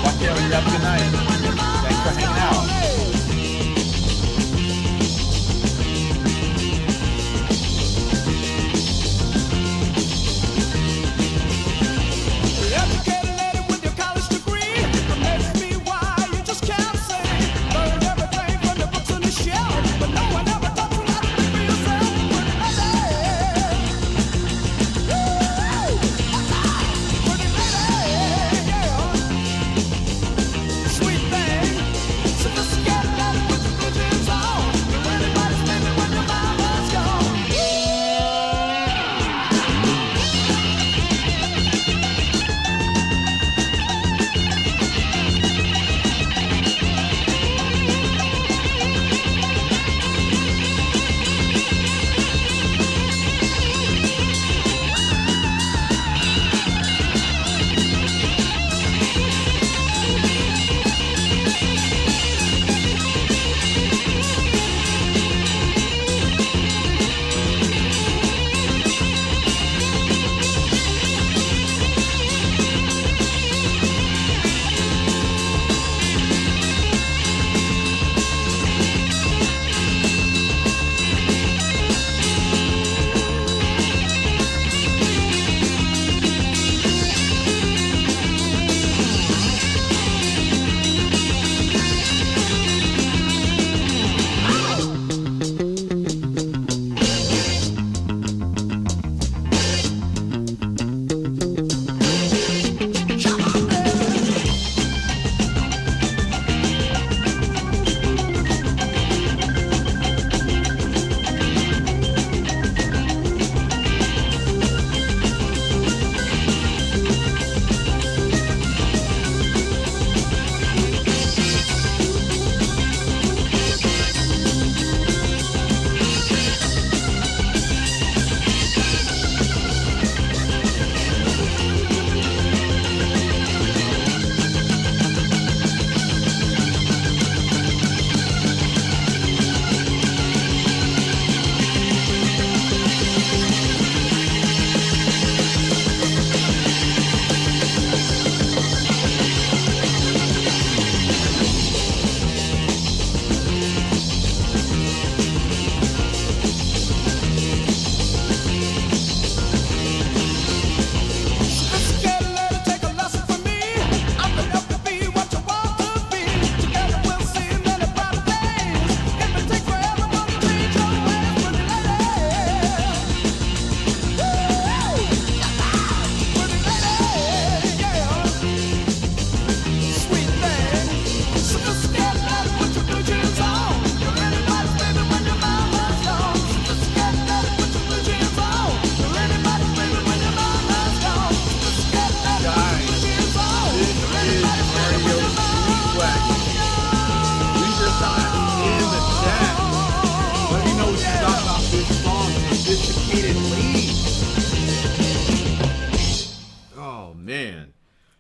Watch out, you have a good night. Thanks for hanging out.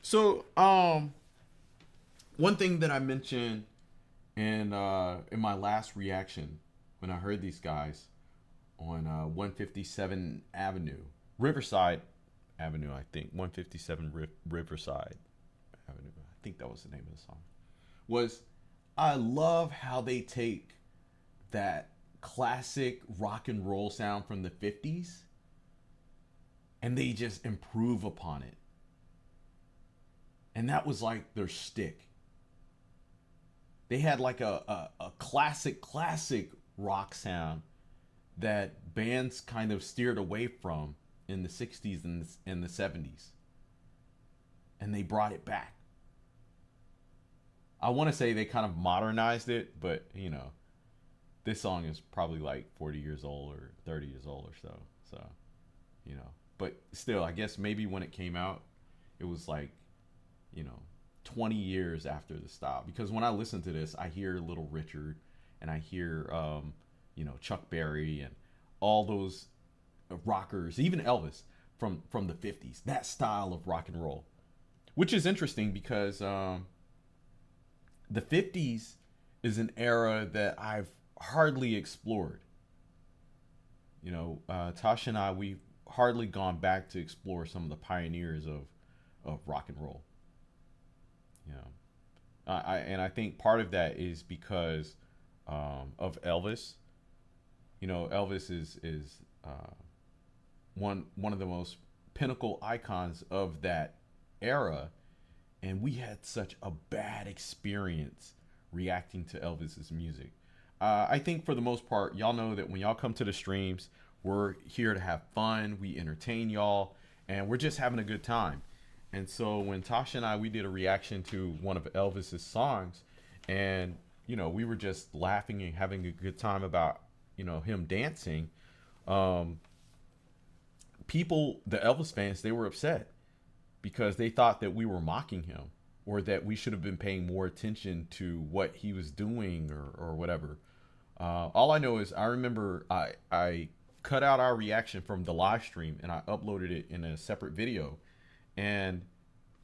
So, one thing that I mentioned in my last reaction when I heard these guys on 157 Avenue, Riverside Avenue, I think 157 Riverside Avenue. I think that was the name of the song. I love how they take that classic rock and roll sound from the 50s and they just improve upon it. And that was like their shtick. They had like a classic rock sound that bands kind of steered away from in the 60s and the 70s. And they brought it back. I want to say they kind of modernized it, but, you know, this song is probably like 40 years old or 30 years old or so. So, you know, but still, I guess maybe when it came out, it was like, you know, 20 years after the style. Because when I listen to this, I hear Little Richard and I hear, you know, Chuck Berry and all those rockers, even Elvis from the 50s, that style of rock and roll, which is interesting because the 50s is an era that I've hardly explored. You know, Tasha and I, we've hardly gone back to explore some of the pioneers of rock and roll. You know, I think part of that is because of Elvis. You know, Elvis is one of the most pinnacle icons of that era. And we had such a bad experience reacting to Elvis's music. I think for the most part, y'all know that when y'all come to the streams, we're here to have fun. We entertain y'all, and we're just having a good time. And so when Tasha and I, we did a reaction to one of Elvis's songs, and, you know, we were just laughing and having a good time about, you know, him dancing. People, the Elvis fans, they were upset because they thought that we were mocking him or that we should have been paying more attention to what he was doing or whatever. All I know is I remember I cut out our reaction from the live stream and I uploaded it in a separate video. And,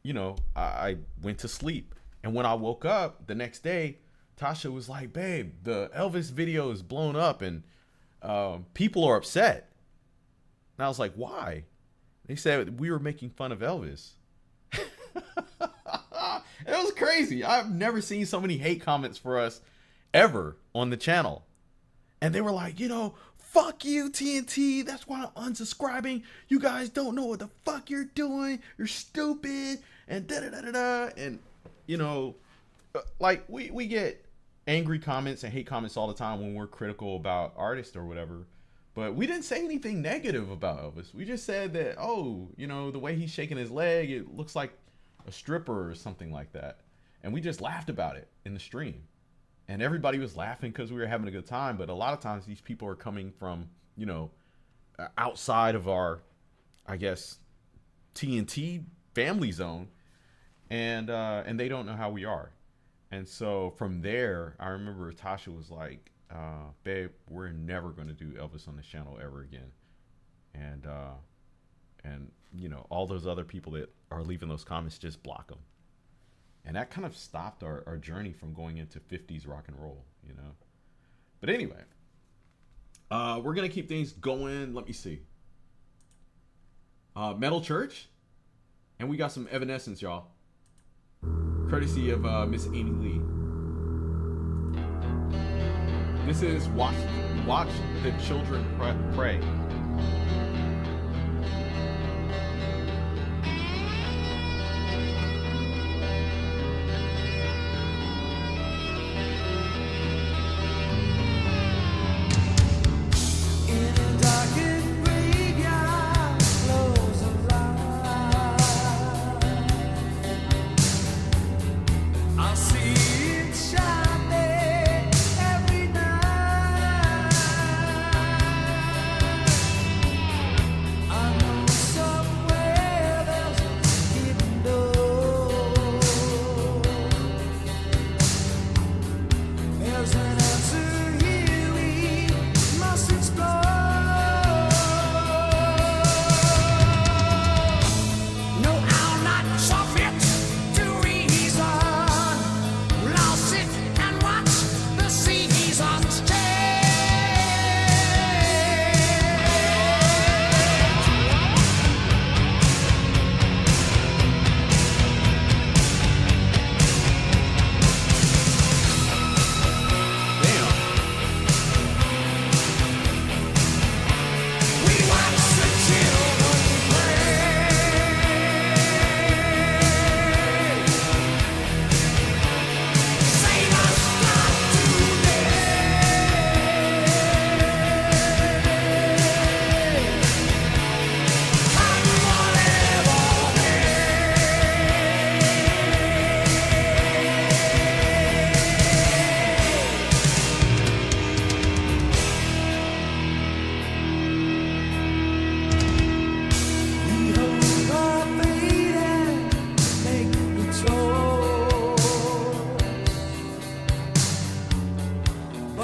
you know, I went to sleep. And when I woke up the next day, Tasha was like, babe, the Elvis video is blown up and people are upset. And I was like, why? They said we were making fun of Elvis. It was crazy. I've never seen so many hate comments for us ever on the channel. And they were like, you know, fuck you, TNT. That's why I'm unsubscribing. You guys don't know what the fuck you're doing. You're stupid. And da-da-da-da-da. And, you know, like we get angry comments and hate comments all the time when we're critical about artists or whatever. But we didn't say anything negative about Elvis. We just said that, oh, you know, the way he's shaking his leg, it looks like a stripper or something like that. And we just laughed about it in the stream. And everybody was laughing because we were having a good time. But a lot of times these people are coming from, you know, outside of our, I guess, TNT family zone. And they don't know how we are. And so from there, I remember Tasha was like, babe, we're never going to do Elvis on this channel ever again. And you know, all those other people that are leaving those comments, just block them. And that kind of stopped our journey from going into 50s rock and roll, you know. But anyway, we're going to keep things going. Let me see. Metal Church. And we got some Evanescence, y'all. Courtesy of Miss Amy Lee. This is Watch the Children Pray. Shining every night.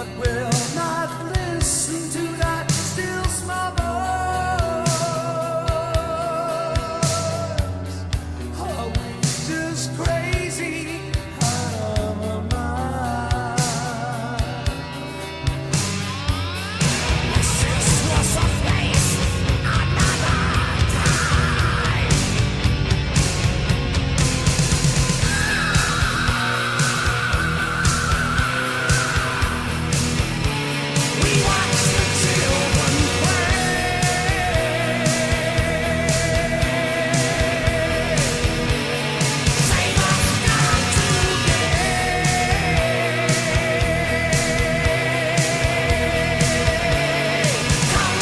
but will not listen to that still small voice. Are we just crazy out of our mind? This was a place, another time. We watch the children play. Save us now today. Come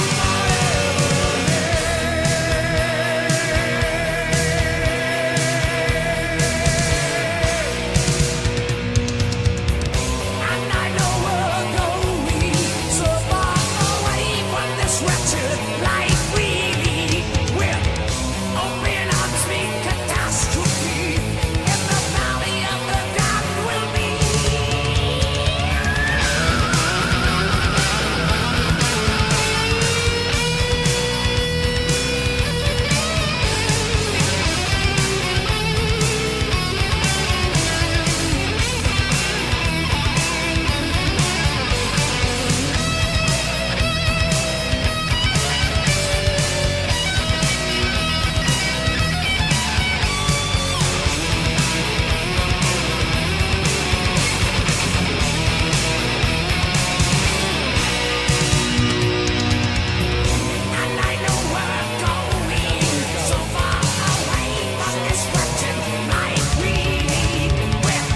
And I know we're going so far away from this wretched life we lead. We're open arms meet catastrophe. In the valley of the damned will be. And I know we're going so far away from this wretched life we lead. We're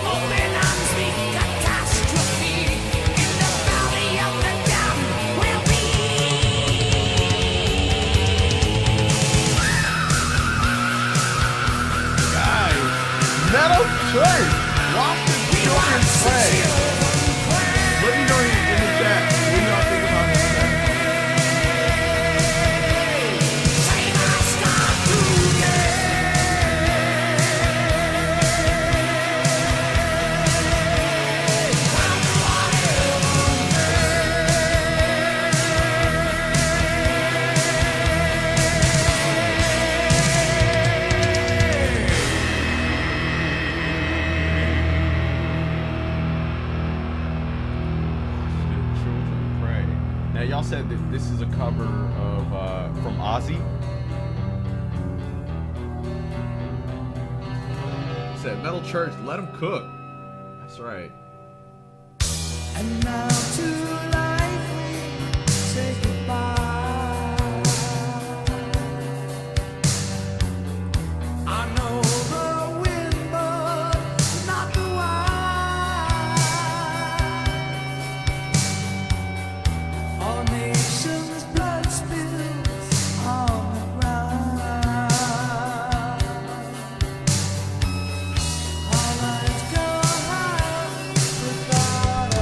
open arms meet catastrophe. In the valley of the damned will be. Guys, Metal Church, watch the children play. Let me know in the chat what y'all think about that. Save us now today. The children pray. Now y'all said that this is a cover of from Ozzy. Said Metal Church, let them cook. That's right. And now to life we say goodbye. I know the wind, but not the wine. All nations' blood spills on the ground. Our lives go high without a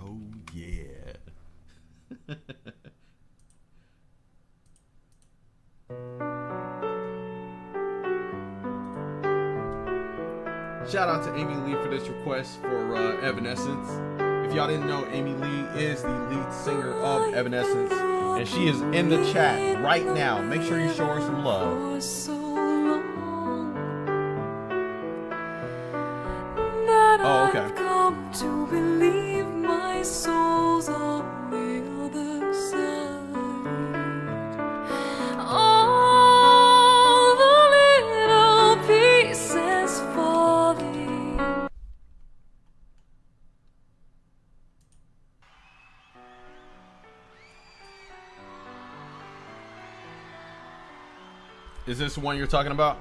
Oh yeah. Shout out to Amy Lee for this request for Evanescence. If y'all didn't know, Amy Lee is the lead singer of Evanescence, and she is in the chat right now. Make sure you show her some love. For so long that Oh, okay. I've come to believe my soul's on the other side. All the little pieces falling. Is this the one you're talking about?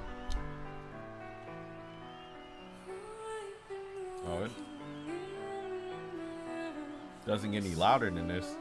Oh, it doesn't get any louder than this.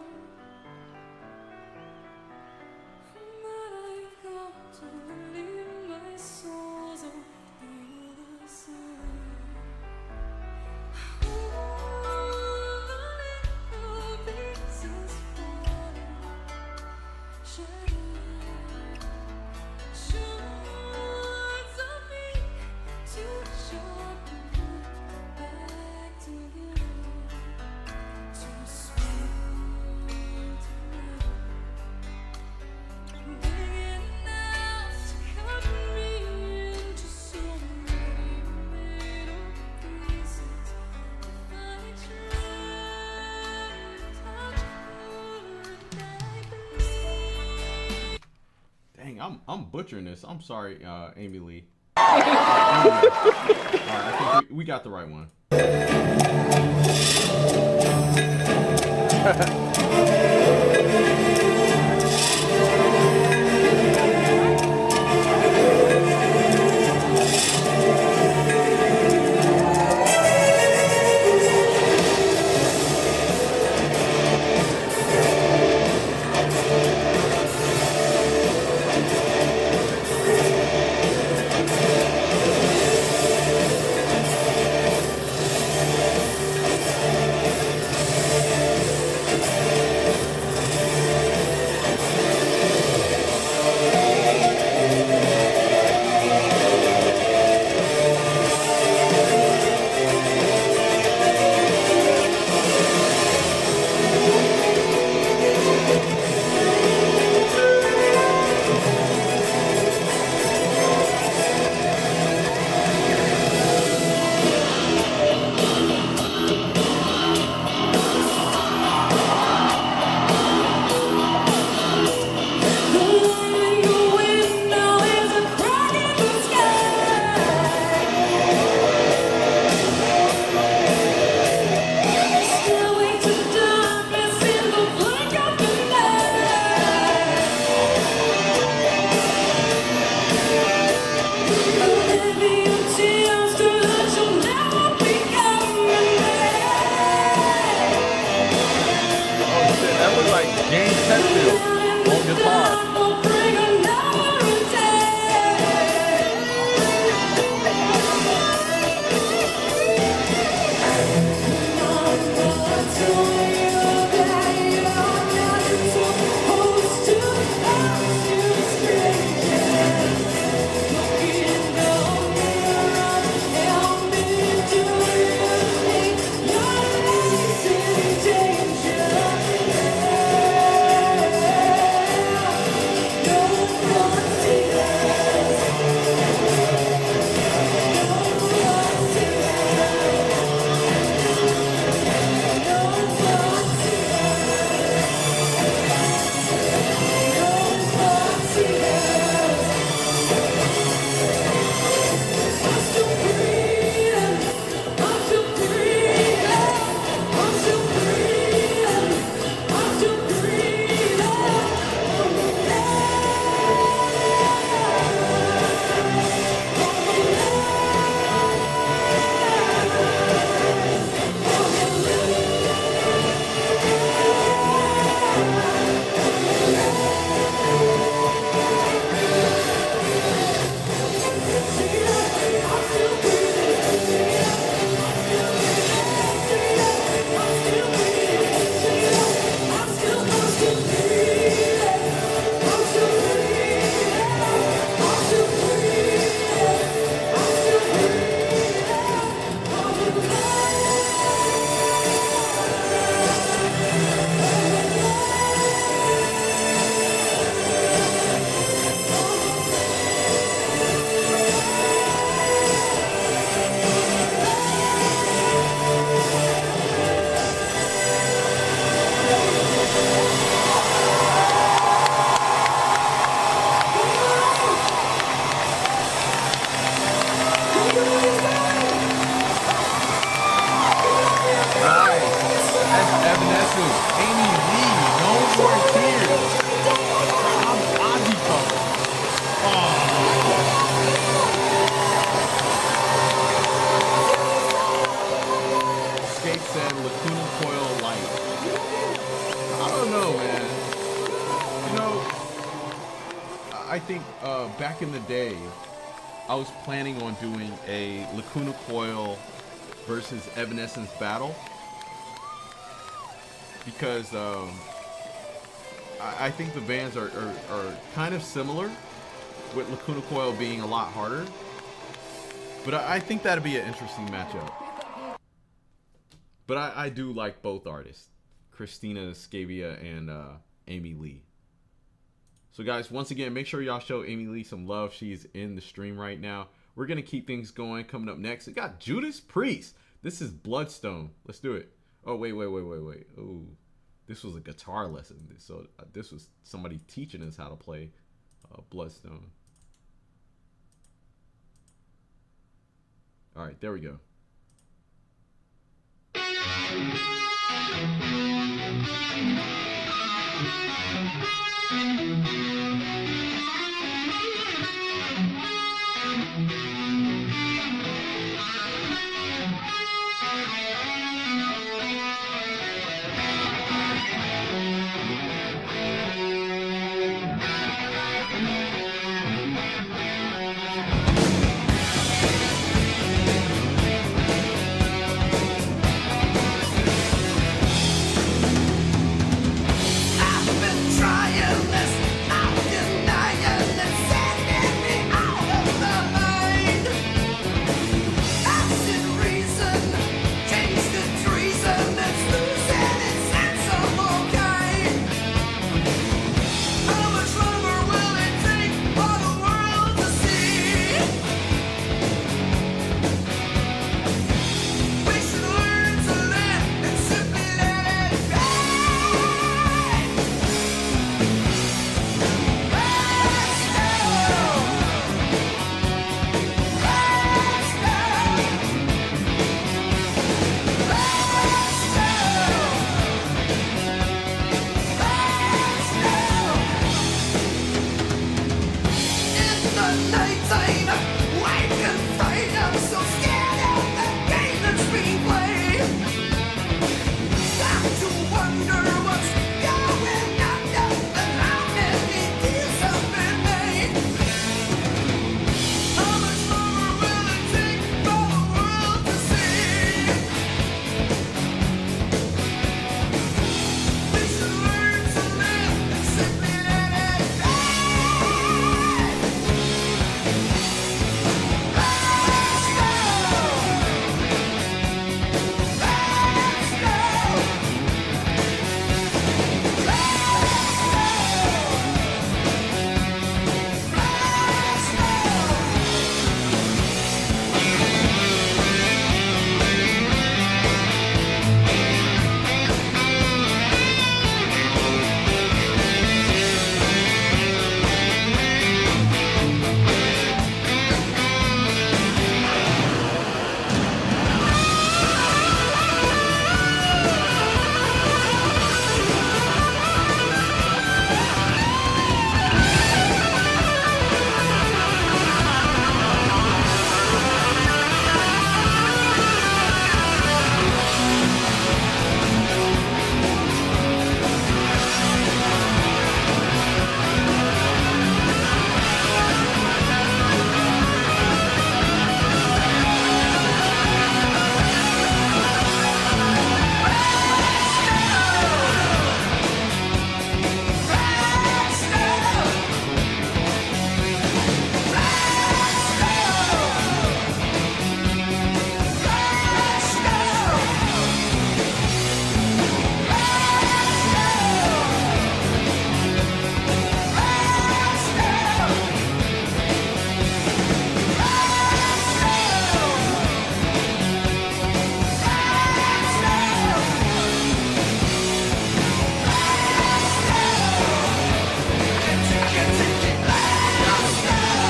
I'm butchering this. I'm sorry, Amy Lee. All right, I think we got the right one. I think back in the day, I was planning on doing a Lacuna Coil versus Evanescence battle because I think the bands are kind of similar, with Lacuna Coil being a lot harder. But I think that'd be an interesting matchup. But I do like both artists, Christina Scavia and Amy Lee. So guys, once again, make sure y'all show Amy Lee some love. She's in the stream right now. We're going to keep things going. Coming up next, we got Judas Priest. This is Bloodstone. Let's do it. Oh, wait. Oh, this was a guitar lesson. So this was somebody teaching us how to play Bloodstone. All right, there we go. I've been trying this, I'm denying it's sending me out of my mind. Acid reason, changed to treason, it's losing its sense of all kind. How much longer will it take for the world to see? We should learn to live and simply let it be. In the nighttime, I can fight. I'm so scared of the game that's being played. Stop to wonder what's going on and how many deals have been made. How much longer will it take for the world to see? We should learn to live and simply let it be.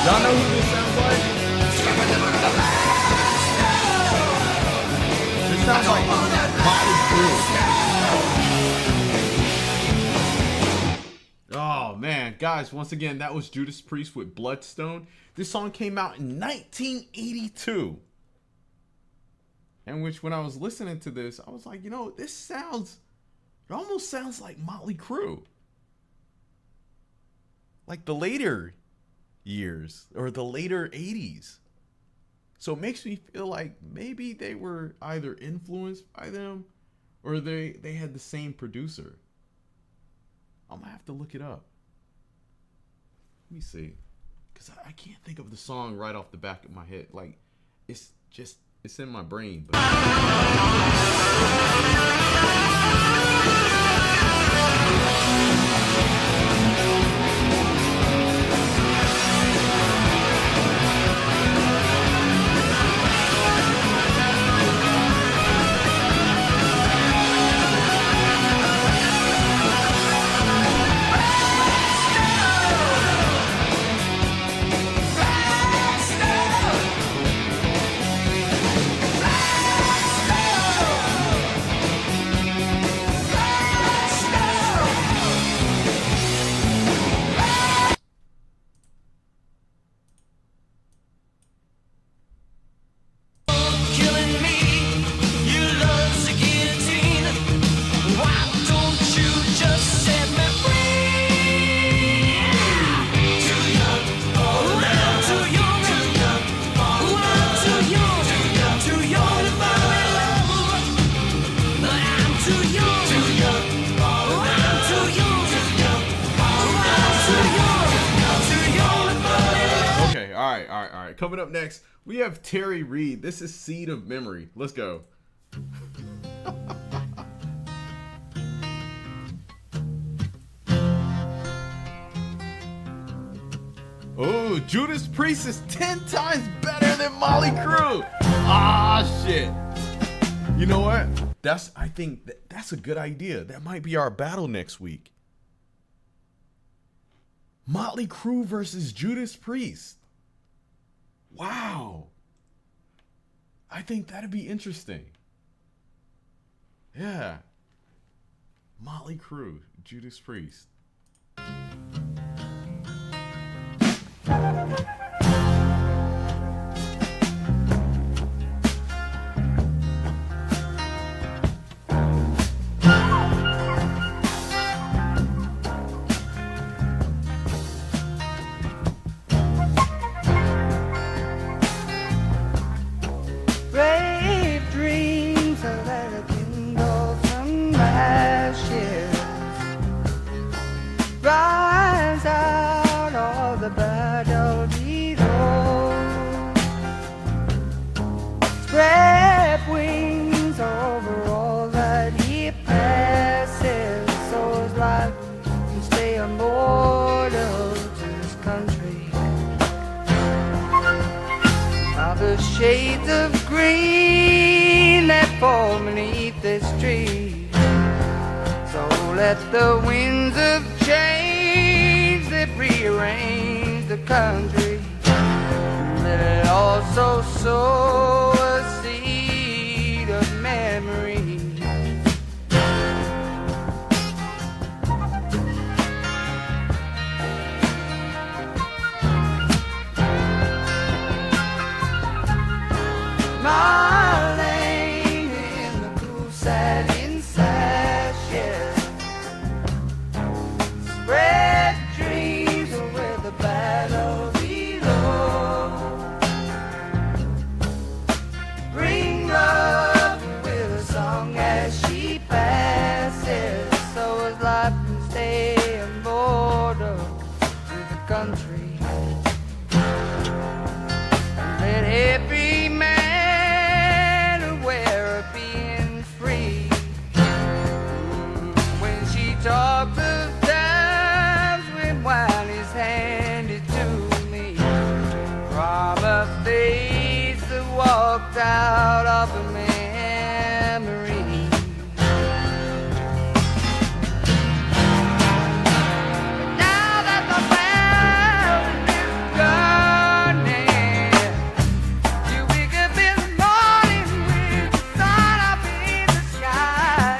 Y'all know who this sounds like? This sounds like Motley Crue. Oh man, guys, once again, that was Judas Priest with Bloodstone. This song came out in 1982. And which, when I was listening to this, I was like, you know, it almost sounds like Motley Crue. Like the later years or the later 80s. So it makes me feel like maybe they were either influenced by them or they had the same producer. I'm gonna have to look it up. Let me see, because I can't think of the song right off the back of my head. Like, it's in my brain, but right. Coming up next, we have Terry Reid. This is Seed of Memory. Let's go. Oh, Judas Priest is 10 times better than Motley Crue. Ah, shit. You know what? I think that's a good idea. That might be our battle next week. Motley Crue versus Judas Priest. Wow. I think that'd be interesting. Yeah. Motley Crue, Judas Priest. Brave dreams are that a kindle from ashes. Rise out of the battle below. Spread wings over all that he passes, so his life can stay immortal to his country. Now the shades of green that fall beneath this tree, so let the winds of change that rearrange the country, let it also sow a seed of memory. My lane in the cool satin sashes, spread dreams where the battle below. Bring love with a song as she passes, so his life can stay immortal to the country. Let every man talk of times when wine is handed to me, from a face that walked out of a memory. Now that the bell is gunning, you wake up in the morning with the sun up in the sky.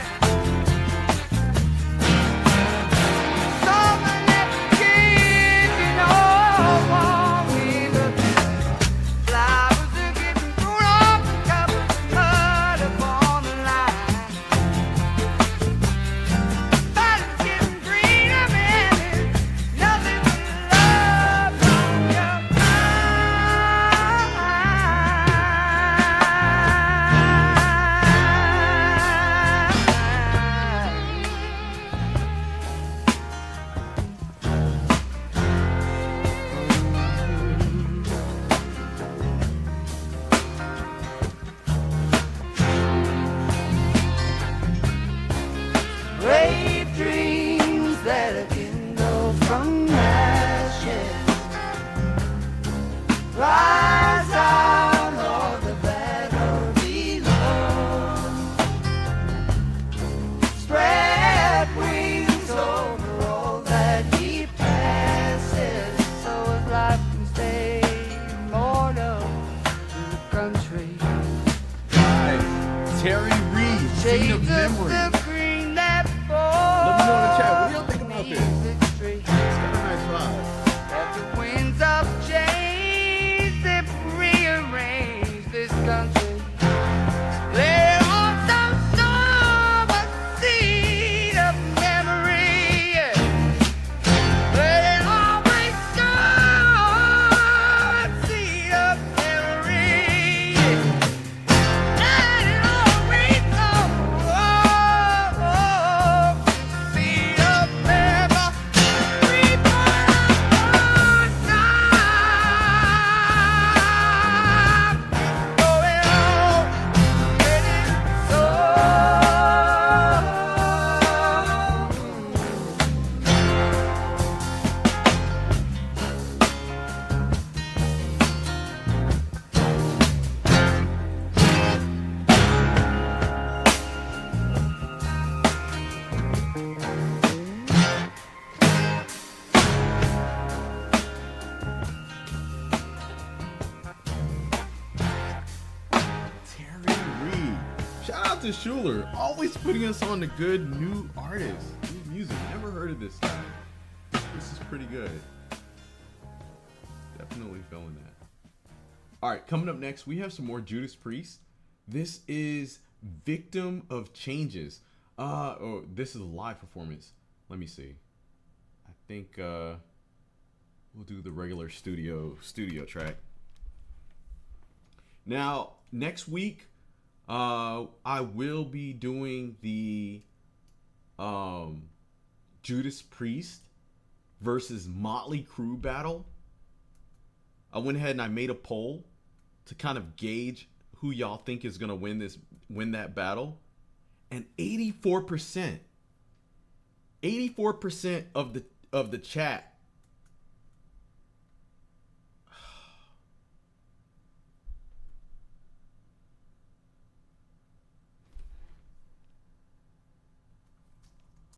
Brave dreams that are kindled from ashes, rise out of the battle below. Spread wings over all that he passes, so his life can stay immortal to the country. Hey, Terry Reid, Seed of Memory. Let me know in the chat. What do y'all think about this? It's got a nice vibe. Let the winds of change that rearrange this country. Let it also sow a seed of memory. Let it always sow a seed of memory. Let it always sow seed of memory. Schuler, always putting us on to good new artists, new music. Never heard of this guy. This is pretty good. Definitely feeling that. All right, coming up next, we have some more Judas Priest. This is Victim of Changes. Oh, this is a live performance. Let me see. I think we'll do the regular studio track. Now, next week, I will be doing the Judas Priest versus Motley Crue battle. I went ahead and I made a poll to kind of gauge who y'all think is gonna win that battle, and 84% of the chat